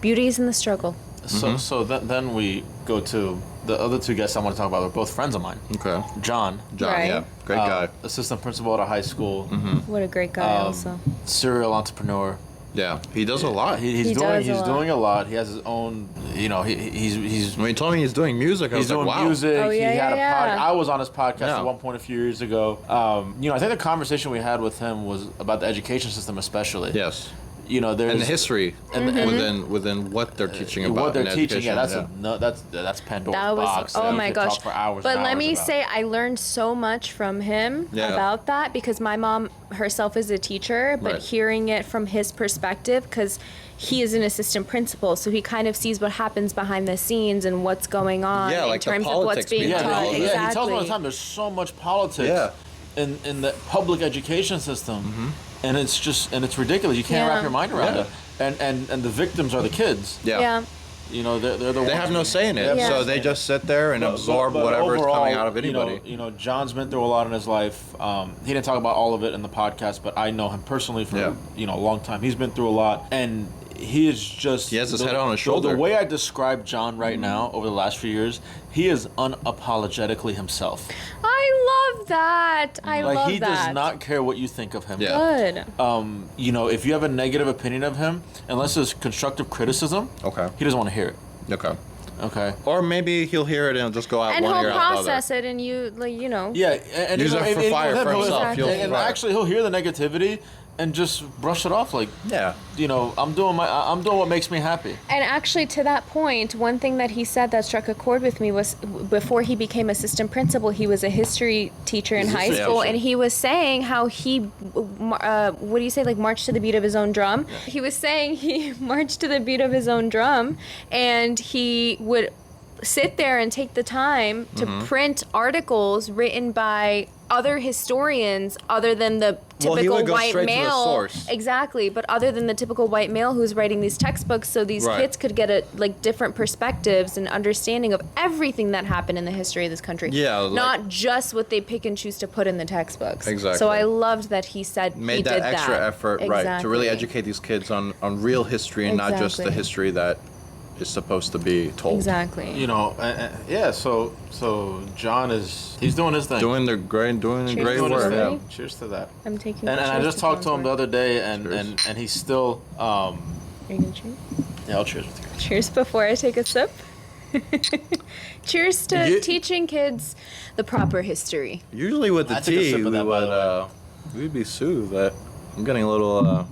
beauty is in the struggle. So then we go to the other two guests I want to talk about. They're both friends of mine. okay, John, John, Right. yeah, great guy. assistant principal at a high school, What a great guy, also. serial entrepreneur. Yeah, he does a lot. He's He does a lot. doing a lot. He has his own. He's When he told me he's doing music, I He's was like, doing wow. music. Oh, yeah, he had yeah, yeah. I was on his podcast Yeah. at one point a few years ago. I think the conversation we had with him was about the education system, especially. Yes, There's and the history within what they're teaching about what they're in teaching. Yeah, education, that's Pandora's That was box. oh that we my could gosh. talk for hours But and let hours me about. say I learned so much from him Yeah. about that because my mom herself is a teacher, but Right. hearing it from his perspective cuz he is an assistant principal, so he kind of sees what happens behind the scenes and what's going on Yeah, in like the terms of what's politics being behind taught. all of it. Exactly. He tells me all the time. There's so much politics Yeah. in the public education system, and it's ridiculous. You can't Yeah. wrap your mind around Yeah. it. And the victims are the kids. Yeah. Yeah. You know, they're the They ones have no who- say in it, Yeah. so they just sit there and absorb whatever is coming out of anybody. You know, John's been through a lot in his life. He didn't talk about all of it in the podcast, but I know him personally for a long time. He's been through a lot, and he is just He has his head on his shoulder. The way I describe John right now over the last few years, he is unapologetically himself. I love that. I Like love he that. does not care what you think of him. Yeah. Good. You know, if you have a negative opinion of him, unless it's constructive criticism, Okay. he doesn't want to hear it. Okay. Okay. Or maybe he'll hear it and it'll just go out And one he'll ear out the other. process it, and you know. Yeah, and Use you know, it for and fire with for him, he'll- himself. Exactly. He'll and fire. actually, he'll hear the negativity and just brush it off. Like, Yeah. you know, I'm doing what makes me happy. And actually, to that point, one thing that he said that struck a chord with me was before he became assistant principal, he was a history teacher in high Yeah, school, sure. and he was saying how he, what do you say, like marched to the beat of his own drum. He was saying he marched to the beat of his own drum, and he would sit there and take the time to print articles written by other historians other than the Well, he typical would go white straight to the male. source. Exactly, but other than the typical white male who's writing these textbooks, so these Right. kids could get different perspectives and understanding of everything that happened in the history of this country. Yeah, like- not just what they pick and choose to put in the textbooks. Exactly. So I loved that he said he Made did that extra that. effort, right, to really Exactly. educate these kids on real history and not just the Exactly. history that is supposed to be told. Exactly. You know, yeah. So John he's doing his thing. Doing the great Cheers great to work. that. Yeah. Really? Cheers to that. I'm taking. And I cheers just talked to him John's the work. other day, and Cheers. he's still. Are you gonna cheers? Yeah, I'll cheers with you. Cheers before I take a sip. Cheers to You- teaching kids the proper history. Usually with the I took a tea, sip of that, by the way. we'd be sued. That I'm getting a little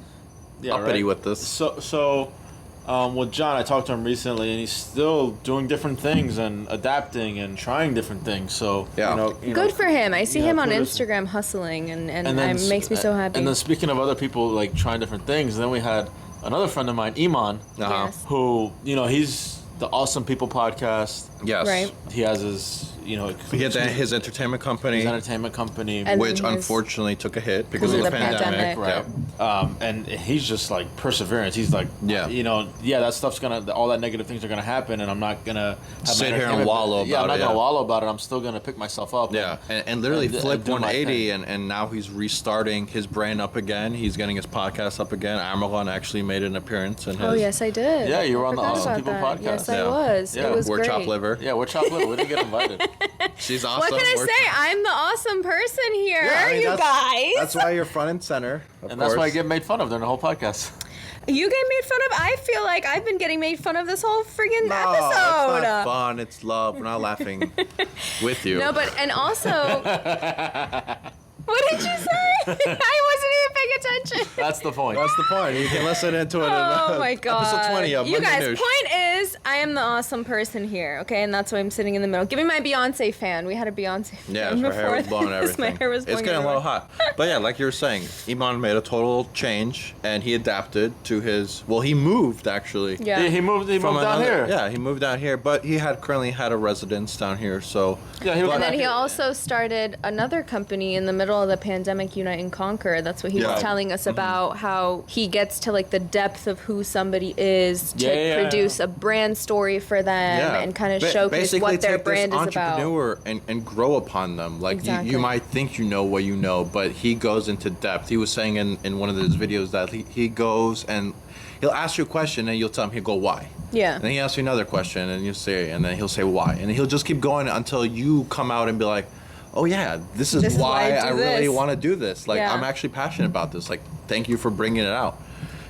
Yeah, uppity right? with this. So with John, I talked to him recently, and he's still doing different things and adapting and trying different things. So Yeah. you Good know, for him. I see yeah, him on kudos. Instagram hustling, and And then it makes me so happy. And then speaking of other people like trying different things, then we had another friend of mine, Iman, Uh-huh. Yes. who he's the Awesome People podcast. Yes. Right. He has his He had his entertainment company, his entertainment company. And which his- unfortunately took a hit because of Because the of the pandemic. pandemic. Right. And he's just like perseverance. He's like, Yeah. that stuff's all that negative things are gonna happen, and I'm not gonna have my Sit here and entertainment- wallow Yeah, I'm about not it, gonna yeah. wallow about it. I'm still gonna pick myself up. Yeah, and literally and flipped do my 180, thing. and now he's restarting his brand up again. He's getting his podcast up again. Amarlon actually made an appearance in his. Oh yes, I did. Yeah, you were I on the forgot Awesome about People that. podcast. Yes, Yeah. I was. Yeah. It was We're great. Chop Liver. Yeah, we're chopped liver. We didn't get invited. She's awesome. What can I We're- say? I'm the awesome person here, Yeah, I mean, you guys. That's why you're front and center. Of And that's why I course. get made fun of during the whole podcast. You get made fun of. I feel like I've been getting made fun of this whole friggin' No, episode. it's not fun. It's love. We're not laughing with you. No, but and also, what did you say? I wasn't even paying attention. That's the point. That's the point. You can listen into it. Oh in my god! Episode 20 of you Monday guys, News. point is, I am the awesome person here, okay, and that's why I'm sitting in the middle. Give me my Beyonce fan. We had a Beyonce fan Yeah, her hair was blowing this. everything. My hair was It's blowing getting a little everywhere. hot. But yeah, like you were saying, Iman made a total change, and he adapted to his. Well, he moved actually. Yeah. He moved down another- here. Yeah, he moved down here, but he had currently had a residence down here, so. Yeah, he was And then back he here. also started another company in the middle of the pandemic, Unite and Conquer. That's what he Yeah. was telling us about, how he gets to like the depth of who somebody is to Yeah. produce a brand story for them and kind of showcase basically what their take this brand is about. entrepreneur and grow upon them. Like Exactly. you might think you know what you know, but he goes into depth. He was saying in one of his videos that he goes and he'll ask you a question and you'll tell him, he'll go, why? Yeah. And then he asks you another question and you say, and then he'll say why, and he'll just keep going until you come out and be like, oh yeah, this is why I really this. want to do this. Like Yeah. I'm actually passionate about this. Like thank you for bringing it out.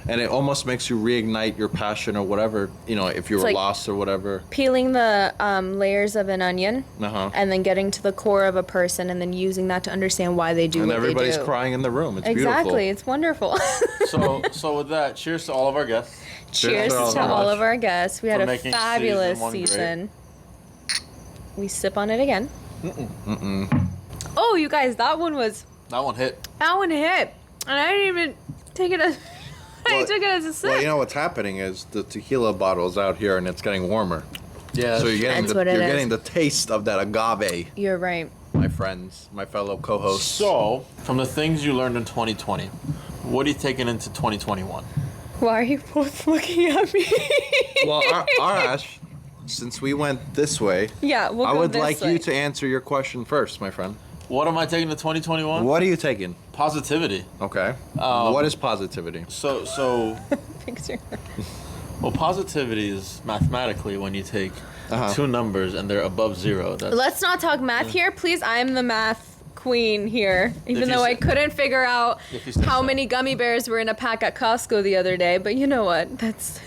And it almost makes you reignite your passion or whatever, if you were like- lost or whatever. Peeling the layers of an onion Uh-huh. and then getting to the core of a person and then using that to understand why they do And what everybody's they do. crying in the room. It's Exactly. beautiful. It's wonderful. So with that, cheers to all of our guests. Cheers to all to of all us. of our guests. We had For a making fabulous season one great. season. We sip on it again. Oh, you guys, that one hit. And I didn't even take it as I Well- took it as a sip. Well, you know what's happening is the tequila bottle's out here and it's getting warmer. Yeah. So you're getting That's what it you're is. getting the taste of that agave, You're right. my friends, my fellow co-hosts. So, from the things you learned in 2020, what are you taking into 2021? Why are you both looking at me? Well, Arash, since we went this way, Yeah, we'll I go would this like way. you to answer your question first, my friend. What am I taking to 2021? What are you taking? Positivity. Okay. What is positivity? So Fix your- well, positivity is mathematically when you take Uh-huh. two numbers and they're above zero. That's Let's not talk math here, please. I'm the math queen here, even you though I say- couldn't figure out If you say how so. many gummy bears were in a pack at Costco the other day. But you know what? That's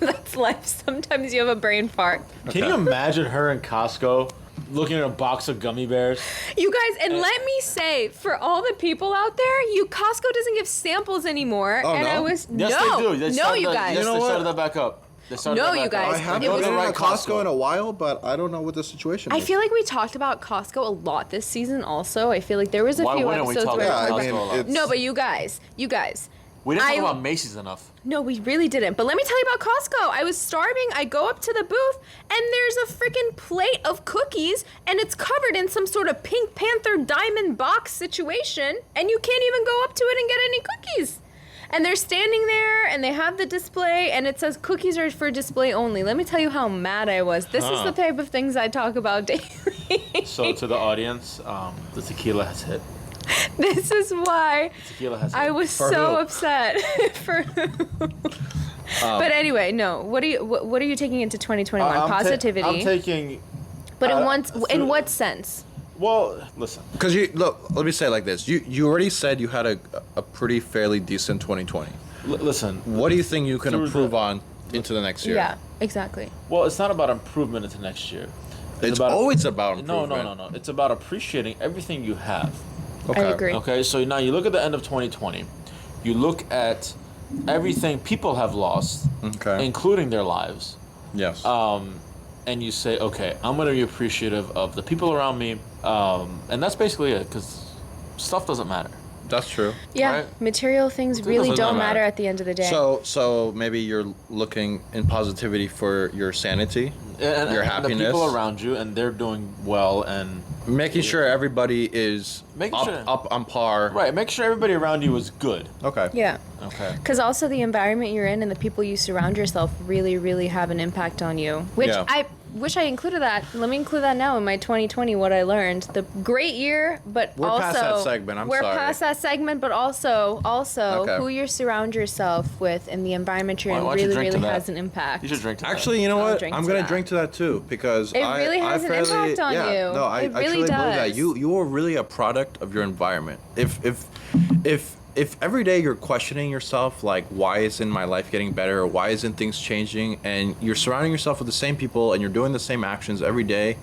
that's life. Sometimes you have a brain fart. Can you imagine her in Costco looking at a box of gummy bears? You guys, and let me say, for all the people out there, Costco doesn't give samples anymore. Oh, and no? I was Yes, no, they do. They no, started you that- guys. Yes, You know they what? started that back up. They started No, that you back up. guys. I haven't It was been the at right Costco in a while, but I don't know what the situation I is. feel like we talked about Costco a lot this season. Also, I feel like there was a Why few wouldn't we episodes talk where about Yeah, I we mean, Costco a lot? it's- no, but you guys, We didn't I- talk about Macy's enough. No, we really didn't. But let me tell you about Costco. I was starving. I go up to the booth, and there's a freaking plate of cookies, and it's covered in some sort of Pink Panther diamond box situation, and you can't even go up to it and get any cookies. And they're standing there, and they have the display, and it says cookies are for display only. Let me tell you how mad I was. This is Huh. the type of things I talk about daily. So to the audience, the tequila has hit. This is why Tequila has hit. I was For so who? upset. For but anyway, no. What are you taking into 2021? Positivity. I'm taking. But through- in what sense? Well, listen. Because you look, let me say it like this: you already said you had a pretty fairly decent 2020. Listen. What do you think you can Through improve the- on into the next year? Yeah, exactly. Well, it's not about improvement into next year. It's always about No, improvement. no. It's about appreciating everything you have. Okay. I agree. Okay, so now you look at the end of 2020. You look at everything people have lost, Okay. including their lives. Yes. And you say, okay, I'm going to be appreciative of the people around me. And that's basically it, because stuff doesn't matter. That's true. Yeah, Right? material things It really doesn't don't matter. matter at the end of the day. So maybe you're looking in positivity for your sanity, And, your and happiness, the people around you, and they're doing well, and making sure everybody is Making up, sure- up on par. right, make sure everybody around you is good. Okay. yeah. Okay. Because also the environment you're in and the people you surround yourself really, really have an impact on you. Which Yeah. I wish I included that. Let me include that now in my 2020, what I learned. The great year, but We're also... past that segment, I'm we're sorry. past that segment, but also Okay. who you surround yourself with and the environment you're Why in don't you really, drink to really that? has an impact. You should drink to that. Actually, you know I'll what? drink I'm to gonna that. drink to that too because It I really has an fairly- impact on yeah, you. No, I It really truly believe that does. you are really a product of your environment. If every day you're questioning yourself, like why isn't my life getting better or why isn't things changing, and you're surrounding yourself with the same people and you're doing the same actions every day,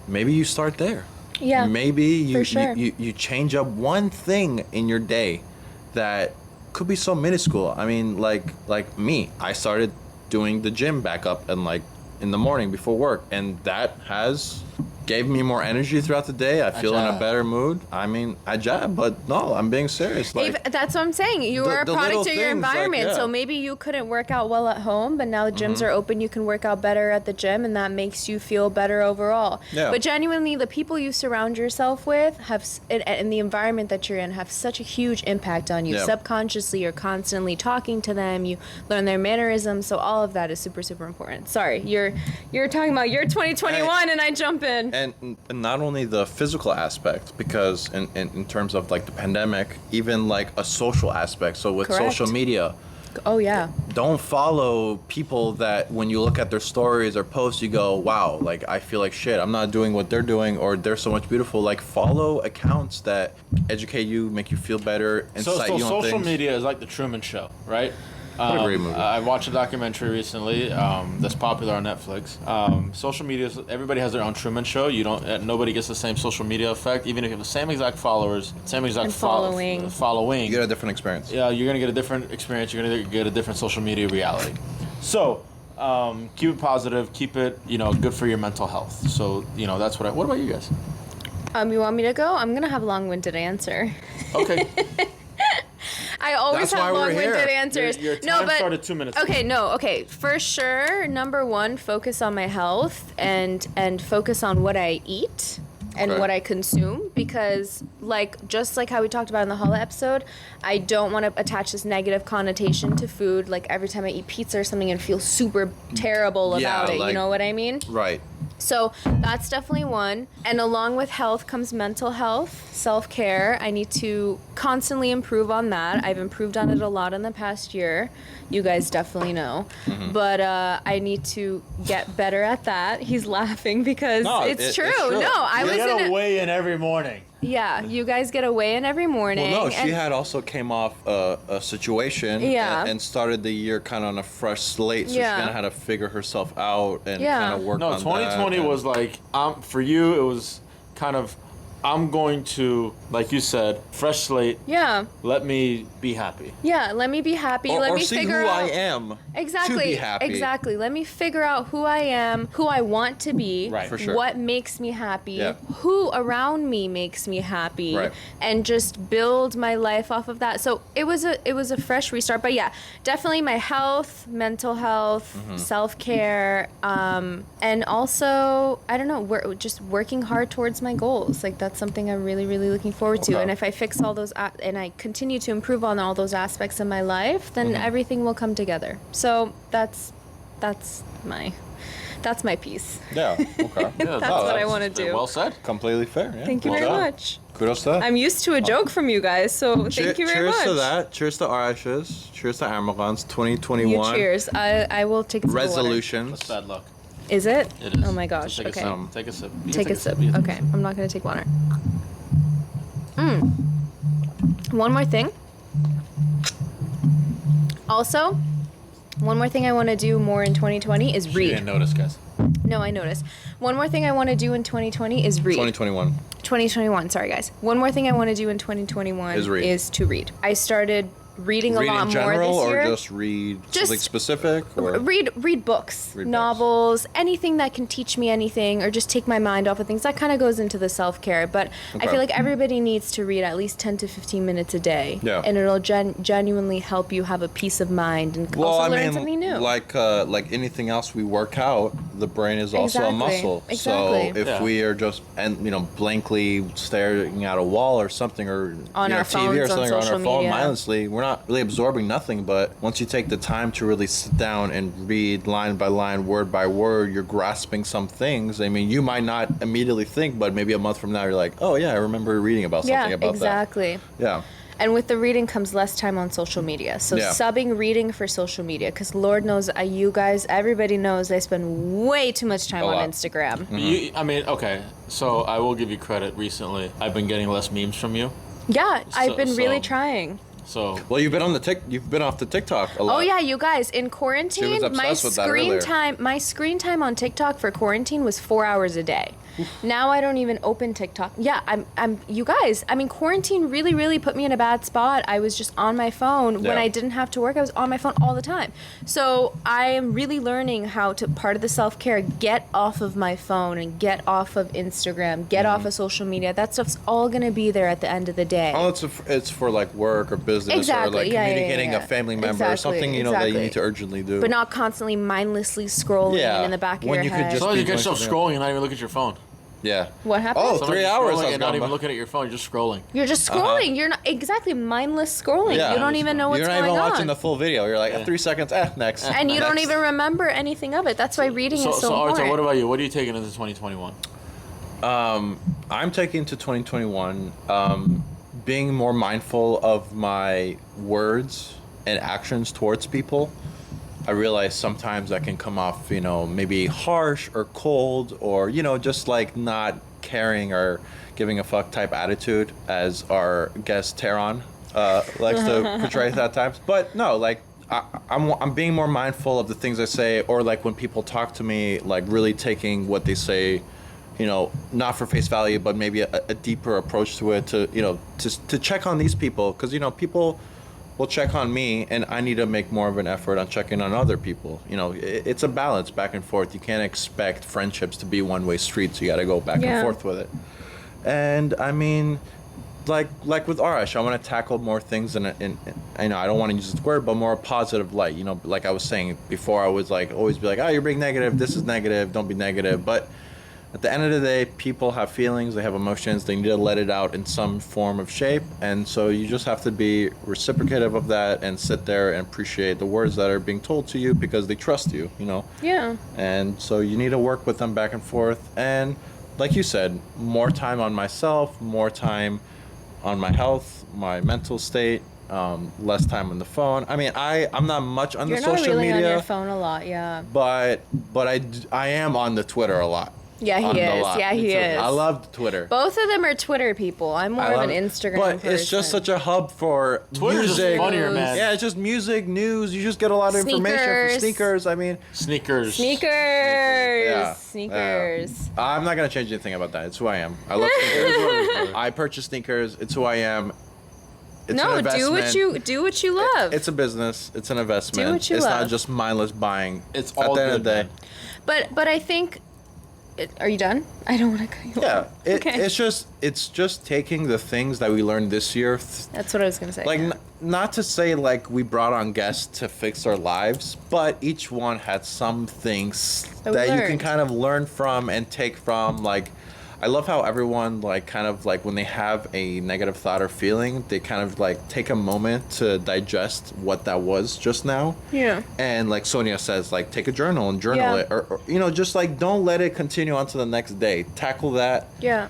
maybe you start there. Yeah, Maybe you for sure. you change up one thing in your day that could be so minuscule. I mean, like me, I started doing the gym back up and like in the morning before work, and that has gave me more energy throughout the day. I feel in a jab. better mood. I mean, I jab, but no, I'm being serious. Like, If- that's what I'm saying. You the- are a the product little of your things, like, environment. yeah. So maybe you couldn't work out well at home, but now the gyms are open. You can work out better at the gym, and that makes you feel better overall. Yeah. But genuinely, the people you surround yourself with and the environment that you're in have such a huge impact on you. Yeah. Subconsciously, you're constantly talking to them. You learn their mannerisms. So all of that is super, super important. Sorry, you're talking about your 2021, and I jump in. and not only the physical aspect, because in terms of like the pandemic, even like a social aspect. So with Correct. social media, Oh yeah. don't follow people that when you look at their stories or posts, you go, wow, like I feel like shit. I'm not doing what they're doing, or they're so much beautiful. Like follow accounts that educate you, make you feel better, So incite you on social things. media is like the Truman Show, right? What a great movie. I watched a documentary recently that's popular on Netflix. Social media, everybody has their own Truman Show. You don't, nobody gets the same social media effect, even if you have the same exact followers, same exact And following. following. You get a different experience. Yeah, you're gonna get a different experience. You're gonna get a different social media reality. So keep it positive. Keep it, good for your mental health. So that's what. What about you guys? You want me to go? I'm gonna have a long-winded answer. Okay. I always That's why have we're long-winded here. answers. Your no, time but started 2 minutes ago. okay, no, okay. For sure, number one, focus on my health and focus on what I eat. and Okay. what I consume, because just like how we talked about in the Hala episode, I don't want to attach this negative connotation to food. Like every time I eat pizza or something and feel super terrible Yeah, about it. You like- know what I mean? Right. So that's definitely one. And along with health comes mental health, self-care. I need to constantly improve on that. I've improved on it a lot in the past year. You guys definitely know. Mm-hmm. But I need to get better at that. He's laughing because No, it's true. it's true. No, I You was gotta in a, weigh in every morning. yeah, you guys get a weigh-in every morning. Well, no, she and- had also came off a situation Yeah. and started the year kind of on a fresh slate. So Yeah. she kind of had to figure herself out and Yeah. kind of work No, on 2020 that. was like, for you, it was kind of, I'm going to, like you said, fresh slate. Yeah, Let me be happy. yeah. Let me be happy. Or, let or me see figure who out I am exactly. to be happy. Exactly. Let me figure out who I am, who I want to be, Right. For sure. what makes me happy, Yeah. who around me makes me happy, Right. and just build my life off of that. So it was a fresh restart. But yeah, definitely my health, mental health, Mm-hmm. self-care, and also I don't know, just working hard towards my goals. Like that's something I'm really really looking forward to. Okay. And if I fix all those and I continue to improve on all those aspects of my life, then Mm-hmm. everything will come together. So that's my piece. Yeah. Okay. Yeah, That's what I wanna do. Well said. Completely fair. Yeah. Thank you Well very done. much. Kudos to that. I'm used to a joke from you guys, so thank you very cheers much. to that. Cheers to Arash's. Cheers to Amagon's You 2021 cheers. I will take a sip of water. resolutions. That's bad luck. Is it? It is. Oh my gosh. Just take Okay. A sip. Take a sip. You can Take a sip. You can Okay. I'm not gonna take water. One more thing. Also, one more thing I want to do more in 2020 is She read. didn't notice, guys. No, I noticed. One more thing I want to do in 2020 is read. 2021. 2021, sorry guys. One more thing I want to do in 2021 Is read. is to read. I started reading Read a lot in general, more this year. or just read Just something specific? Or read books, Read books. novels, anything that can teach me anything or just take my mind off of things. That kind of goes into the self-care, but I Okay. feel like everybody needs to read at least 10 to 15 minutes a day. Yeah. And it'll genuinely help you have a peace of mind and well, also I learn mean, something new. like anything else we work out, the brain is also a Exactly. muscle. Exactly. So if Yeah. we are just blankly staring at a wall or something, or On our TV or phones, on something, or on our social phone media. mindlessly, we're not really absorbing nothing. But once you take the time to really sit down and read line by line, word by word, you're grasping some things. I mean, you might not immediately think, but maybe a month from now, you're like, oh yeah, I remember reading about something yeah, about exactly. that. Yeah. And with the reading comes less time on social media. So Yeah. subbing reading for social media, because Lord knows, you guys, everybody knows I spend way too much time A on lot. Instagram. I mean, okay. So I will give you credit. Recently, I've been getting less memes from you. Yeah, I've So- been really so- trying. So Well, you've been off the TikTok a lot. Oh yeah, you guys, in quarantine, She was my obsessed with that earlier. screen time on TikTok for quarantine was 4 hours a day. Now I don't even open TikTok. Yeah, I'm you guys, I mean quarantine really really put me in a bad spot. I was just on my phone when Yeah. I didn't have to work. I was on my phone all the time. So, I am really learning how to, part of the self-care, get off of my phone and get off of Instagram, get off of social media. That stuff's all going to be there at the end of the day. Oh, it's for like work or business Exactly, or like yeah, yeah, communicating yeah. a family member or Exactly, something, you know, that you exactly. need to urgently do. But not constantly mindlessly scrolling Yeah, in the back of when your you could head. just as long as be you catch doing yourself something scrolling and not even look at your phone. yeah. What happened? Oh, Sometimes 3 you're hours scrolling has and not gone even by. looking at your phone. You're just scrolling. You're just scrolling. You're not exactly mindless scrolling. Yeah. You don't even know what's You're not going even on. watching the full video. You're like, Yeah. 3 seconds, next. And you don't Next. even remember anything of it. That's why reading is so Arthur, important. what about you? What are you taking into 2021? I'm taking to 2021 being more mindful of my words and actions towards people. I realize sometimes that can come off, maybe harsh or cold or, just like not caring or giving a fuck type attitude, as our guest Tehran likes to portray at times. But no, like I'm being more mindful of the things I say, or like when people talk to me, like really taking what they say, not for face value, but maybe a deeper approach to it, to check on these people, because people will check on me, and I need to make more of an effort on checking on other people. It's a balance back and forth. You can't expect friendships to be one-way streets. You got to go back Yeah. and forth with it. And I mean, like with Arash, I want to tackle more things, and I know I don't want to use this word, but more a positive light. Like I was saying before, I was like always be like, oh, you're being negative. This is negative. Don't be negative. But at the end of the day, people have feelings, they have emotions, they need to let it out in some form of shape. And so you just have to be reciprocative of that and sit there and appreciate the words that are being told to you because they trust you, you know? Yeah. And so you need to work with them back and forth. And like you said, more time on myself, more time on my health, my mental state, less time on the phone. I mean, I'm not much on You're the not social really media. on your phone a lot, yeah. But I am on the Twitter a lot. Yeah, he On the is. lot. Yeah, he Me too. is. I love Twitter. Both of them are Twitter people. I'm more I of love an it. Instagram But person. it's just such a hub for Twitter's just music. funnier, man. Yeah, it's just music, news. You just get a lot of information for Sneakers. sneakers. I mean, Sneakers. Yeah. Sneakers. I'm not gonna change anything about that. It's who I am. I love sneakers. I purchase sneakers. It's who I am. It's No, an do investment. what you love. It's a business. It's an investment. Do what you it's love. not just mindless buying. It's At all the end of good, the day. man. But I think. Are you done? I don't want to cut you Yeah, off. it, it's just taking the things that we learned this year. That's what I was gonna say. Like, not to say like we brought on guests to fix our lives, but each one had some things That we that you can learned. kind of learn from and take from. Like, I love how everyone like kind of like when they have a negative thought or feeling, they kind of like take a moment to digest what that was just now. Yeah. And like Sonia says, like take a journal and journal Yeah. it, or you know, just like don't let it continue on to the next day. Tackle that Yeah.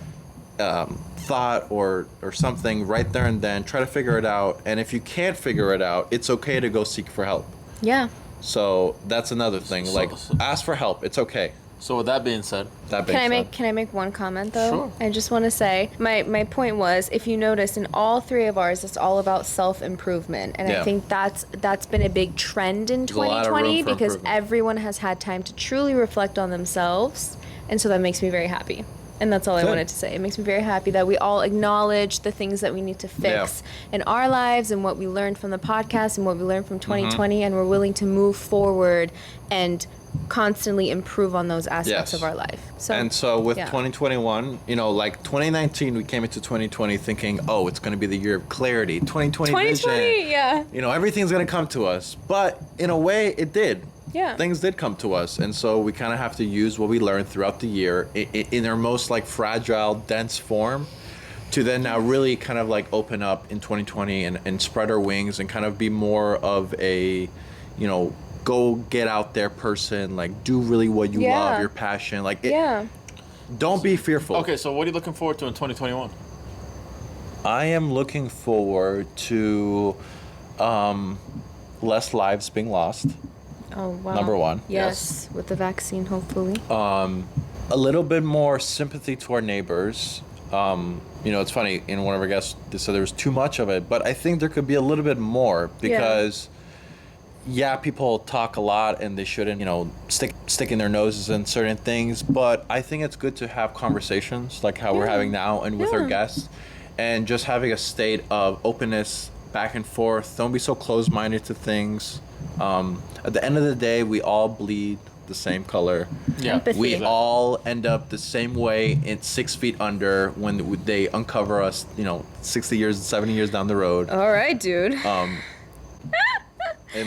thought or something right there and then. Try to figure it out, and if you can't figure it out, it's okay to go seek for help. Yeah. So that's another thing. So- Like so- ask for help. It's okay. So with that being said, That being Can I make one comment though? Sure. I just want to say my point was, if you notice in all three of ours, it's all about self improvement, and Yeah. I think that's been a big trend in There's a lot of 2020 room for because improvement. everyone has had time to truly reflect on themselves, and so that makes me very happy. And that's all I Good. wanted to say. It makes me very happy that we all acknowledge the things that we need to fix in our lives and what we learned from the podcast and what we learned from 2020, Mm-hmm. and we're willing to move forward and constantly improve on those aspects Yes. of our life. So And so with yeah. 2021, you know, like 2019, we came into 2020 thinking, oh, it's going to be the year of clarity. 2020 vision. 2020, yeah. You know, everything's going to come to us. But in a way, it did. Yeah. Things did come to us. And so we kind of have to use what we learned throughout the year in their most like fragile, dense form to then now really kind of like open up in 2020 and spread our wings and kind of be more of a, you know, go get out there person, like do really what you Yeah. love, your passion. Like, Yeah. don't be fearful. okay. So what are you looking forward to in 2021? I am looking forward to less lives being lost. Oh wow. Number one. Yes, with the vaccine, hopefully. A little bit more sympathy to our neighbors. You know, it's funny, in one of our guests, they said there was too much of it, but I think there could be a little bit more because, yeah, people talk a lot and they shouldn't, you know, sticking their noses in certain things, but I think it's good to have conversations like how we're having now and with our guests, and just having a state of openness back and forth. Don't be so closed-minded to things. At the end of the day, we all bleed the same color. Yeah. Empathy. We all end up the same way in 6 feet under when they uncover us, you know, 60 years, 70 years down the road. All right, dude. Am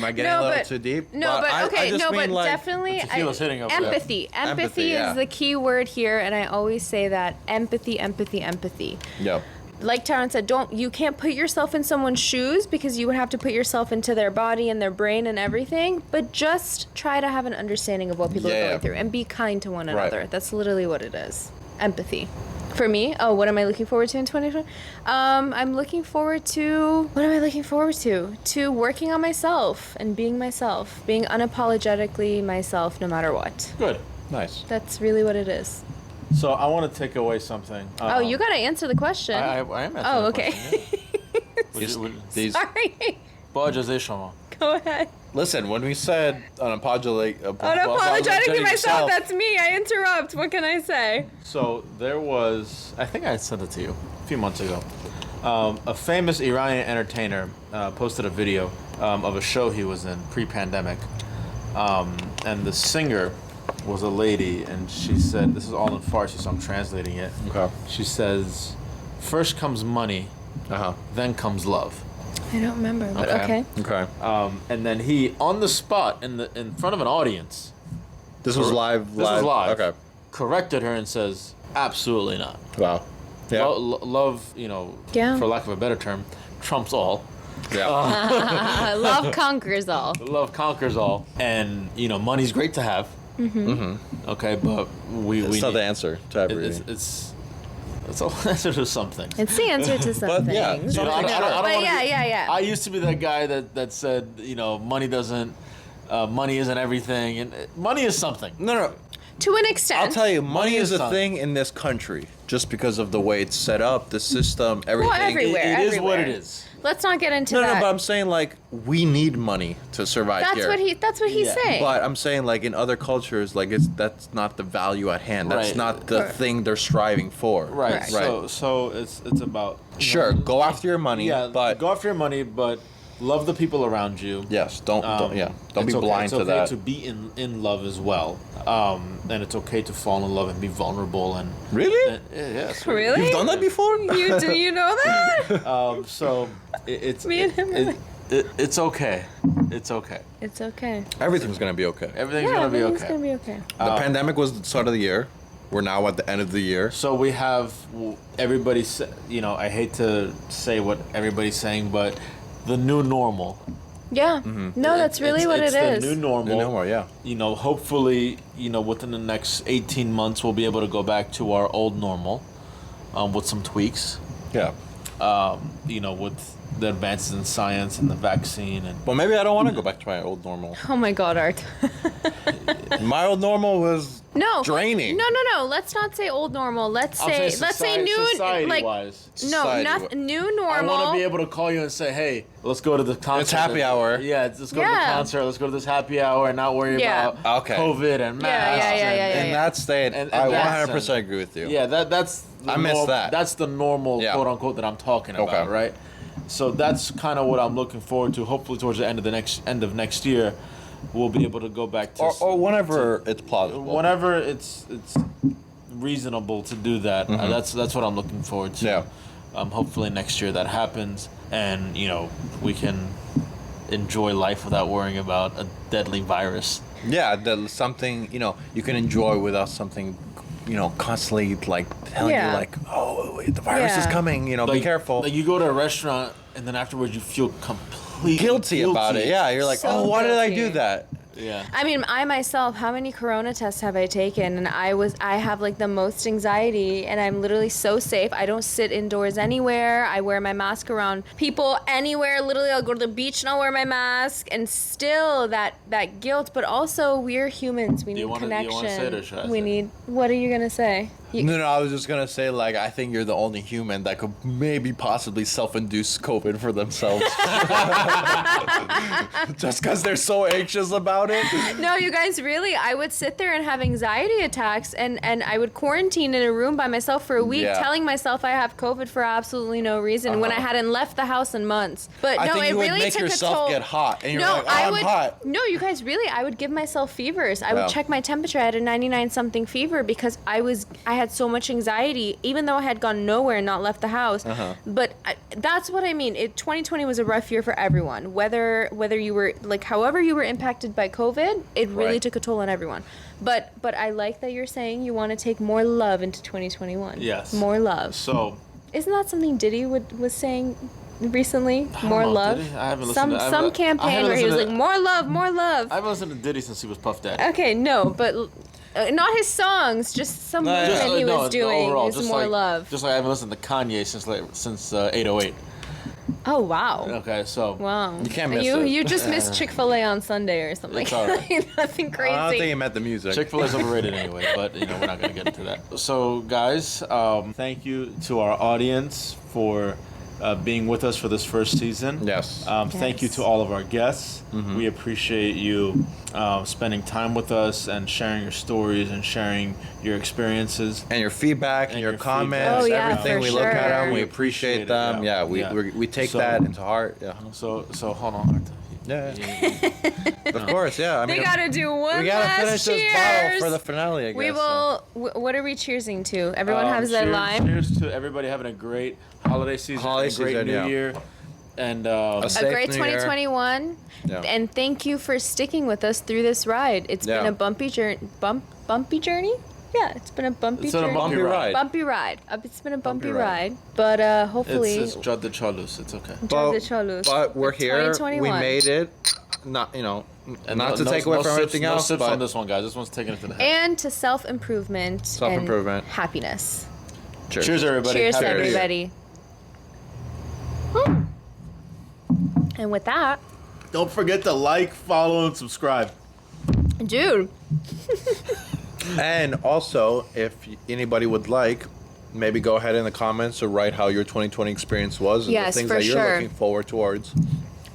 I getting a little too deep? No, but I okay, just no, mean, but like, definitely the tequila's hitting up there. empathy. Empathy yeah. is the key word here, and I always say that empathy, empathy, empathy. Yep. Like Taran said, you can't put yourself in someone's shoes because you would have to put yourself into their body and their brain and everything, but just try to have an understanding of what people are Yeah. going through and be kind to one Right. another. That's literally what it is. Empathy. For me, what am I looking forward to in 2020? I'm looking forward to, what am I looking forward to? To working on myself and being myself, being unapologetically myself no matter what. Good. Nice. That's really what it is. So I want to take away something. Oh, you got to answer the question. I am answering Oh, the okay. question, yeah. These. Sorry. Pode dizer, Shama. Go ahead. Listen, when we said unapologetically Unapologetically myself, yourself, that's me. I interrupt. What can I say? So there was, I think I sent it to you a few months ago. A famous Iranian entertainer posted a video of a show he was in pre-pandemic, and the singer was a lady, and she said, this is all in Farsi, so I'm translating it. Okay. She says, "First comes money, then comes love." I don't remember, but Okay. okay. Okay. And then he, on the spot, in front of an audience, This was live. This was live. Okay. corrected her and says, absolutely not. Wow. Yeah. Love, Yeah. for lack of a better term, trumps all. Yeah. Love conquers all. Love conquers all. And, money's great to have. Mm-hmm. Okay, but It's not the answer to everything. It's the answer to something. It's the answer to some But, yeah, things. so I don't But wanna yeah. I used to be that guy that said, money isn't everything, and money is something. No. To an extent. I'll tell you, money is a something. thing in this country just because of the way it's set up, the system, everything. Well, everywhere. It is what it is. Let's not get into No, that. but I'm saying like we need money to survive That's here. what he's Yeah. saying. But I'm saying like in other cultures, like that's not the value at hand. That's Right. not the Correct. thing they're striving for. Right. Correct. So it's about Sure, go after your money, yeah, but go after your money, but love the people around you. yes, don't be It's blind okay to that. to be in love as well, and it's okay to fall in love and be vulnerable and Really? yes. Really? You've done that before? Do you know that? So it's Me and him are it's okay. It's okay. It's okay. Everything's gonna be okay. Everything's Yeah, gonna be everything's okay. gonna be okay. The pandemic was the start of the year. We're now at the end of the year. So we have everybody. I hate to say what everybody's saying, but the new normal. Yeah. No, that's really what it's it is. the new normal. No more, yeah. Hopefully, within the next 18 months, we'll be able to go back to our old normal, with some tweaks. Yeah. With the advances in science and the vaccine and. Well, maybe I don't want to go back to my old normal. Oh my God, Art. My old normal was No. draining. No. Let's not say old normal. Let's say new society-wise. new normal. I want to be able to call you and say, "Hey, let's go to the concert. It's happy hour." Yeah, let's go to the concert. Let's go to this happy hour and not worry Yeah. about Okay. COVID and masks. Yeah. In that state, And I yes. 100% agree with you. Yeah, that's. I miss that. That's the normal Yeah. quote unquote that I'm talking about, Okay. right? So that's kind of what I'm looking forward to. Hopefully, towards the end of next year, we'll be able to go back to Or whenever it's plausible. whenever it's reasonable to do that. That's what I'm looking forward to. Yeah. Hopefully next year that happens, and we can enjoy life without worrying about a deadly virus. Yeah, something, you can enjoy without something, constantly like telling you like, oh, the virus is coming, be careful. Like you go to a restaurant and then afterwards you feel completely guilty about it. Yeah, you're like, So oh, why did I do guilty. that? Yeah. I mean, I myself, how many corona tests have I taken? And I have like the most anxiety, and I'm literally so safe. I don't sit indoors anywhere. I wear my mask around people anywhere. Literally, I'll go to the beach and I'll wear my mask. And still that guilt, but also we're humans. We need connection. You wanna say it or should I we say it? need. What are you gonna say? No, I was just gonna say, like, I think you're the only human that could maybe possibly self-induce COVID for themselves. Just because they're so anxious about it. No, you guys, really, I would sit there and have anxiety attacks, and I would quarantine in a room by myself for a week, Yeah. telling myself I have COVID for absolutely no reason when I hadn't left the house in months. But I no, think it you would really make took a yourself toll. get hot, and you're No, like, oh, I I'm would. hot. No, you guys, really, I would give myself fevers. I Wow. would check my temperature. I had a 99 something fever because I had so much anxiety, even though I had gone nowhere and not left the house. But that's what I mean. 2020 was a rough year for everyone. Whether you were however you were impacted by COVID, it really Right. took a toll on everyone. But I like that you're saying you want to take more love into 2021. Yes. More love. So Isn't that something Diddy was saying recently? More know, love. Diddy? I haven't listened to- I Some haven't- I campaign haven't where he was listened like, to- more love, more love. I haven't listened to Diddy since he was Puff Daddy. Okay, no, but not his songs, just some movement he was doing. overall, Is more love. Just like I haven't listened to Kanye since 808. Oh wow. Okay, so Wow. You can't miss you it. You just missed Chick-fil-A on Sunday or something. It's all right. Nothing crazy. I don't think he meant the music. Chick-fil-A is overrated anyway, but we're not gonna get into that. So guys, thank you to our audience for being with us for this first season. Yes. Thank you to all of our guests. We appreciate you spending time with us and sharing your stories and sharing your experiences. And your feedback and And your your comments, feedback. Oh, yeah, everything for we look at them, sure. we appreciate them. Yeah, Yeah, yeah. we take So- that into heart. Yeah. So hold on. Yeah. Of course, yeah. I mean, we gotta do one we gotta last finish cheers. this bottle for the finale, I guess. We will. What are we cheersing to? Everyone has their lime. Cheers to everybody having a great holiday season, Holiday a great season, New yeah. Year, and A Safe great New Year. 2021, Yeah. and thank you for sticking with us through this ride. It's been Yeah. a bumpy journey. Bumpy journey. Yeah, it's been a bumpy It's been a journey. bumpy ride. Bumpy ride. It's been a bumpy Bumpy ride. ride. But hopefully... It's Jod the Chalus. It's okay. But we're here. We 2021. made it. Not, you know, And not to take away from everything no else, sips but on this one, guys. This one's taking it to the head. And to self-improvement. Self-improvement. And happiness. Cheers, everybody. Cheers, Happy New Year. everybody. And with that, Don't forget to like, follow, and subscribe. dude, And also, if anybody would like, maybe go ahead in the comments or write how your 2020 experience was and Yes, the things for that you're sure. looking forward towards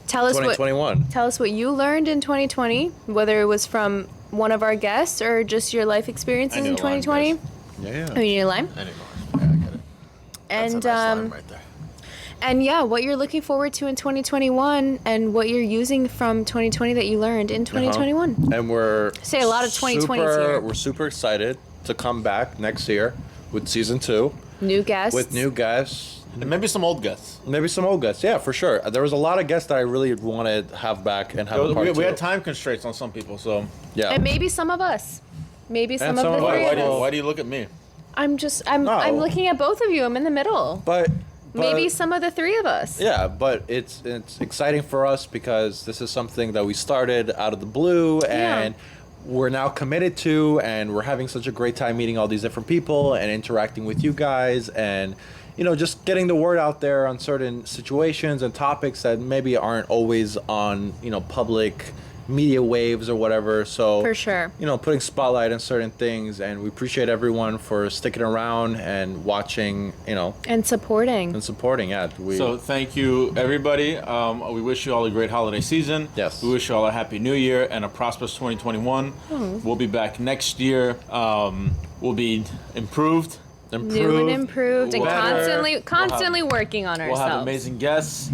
tell us what 2021. tell us what you learned in 2020, whether it was from one of our guests or just your life experiences I need in a lime, 2020. guys. Yeah. Oh, you need a lime? I didn't know. Yeah, I get it. That's And a nice lime right there. and yeah, what you're looking forward to in 2021 and what you're using from 2020 that you learned in 2021. And we're Say a lot of 2020s here. We're super excited to come back next year with season 2 New guests. with new guests. And maybe some old guests. Maybe some old guests, yeah, for sure. There was a lot of guests that I really wanted to have back and have a part We two. had time constraints on some people, so Yeah. And maybe some of us. Maybe some of some the of us. three why of do, us. why do you look at me? I'm No. looking at both of you. I'm in the middle. But Maybe some of the three of us. yeah, but it's exciting for us because this is something that we started out of the blue and we're now committed to, and we're having such a great time meeting all these different people and interacting with you guys, and you know, just getting the word out there on certain situations and topics that maybe aren't always on, you know, public media waves or whatever. So For sure. you know, putting spotlight on certain things, and we appreciate everyone for sticking around and watching, you know, And supporting. and supporting. Yeah, So thank you, everybody. We wish you all a great holiday season. Yes. We wish you all a happy New Year and a prosperous 2021. We'll be back next year. We'll be improved. New and improved and Better. constantly working on We'll ourselves. have amazing guests,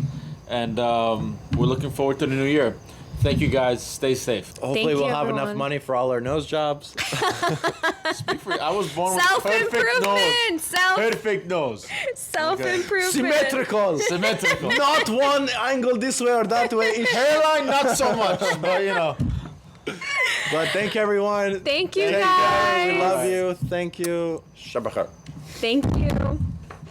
and we're looking forward to the new year. Thank you, guys. Stay safe. hopefully Thank we'll you, have enough everyone. money for all our nose jobs. Speak for you. I was born with perfect nose. Self-improvement. Perfect nose. Self-improvement. Symmetrical. Symmetrical. Not one angle this way or that way. Hairline, not so much, but you know. But thank you, everyone. Thank you, Thank you, guys. We love you. Thank you. Shabakar. Thank you.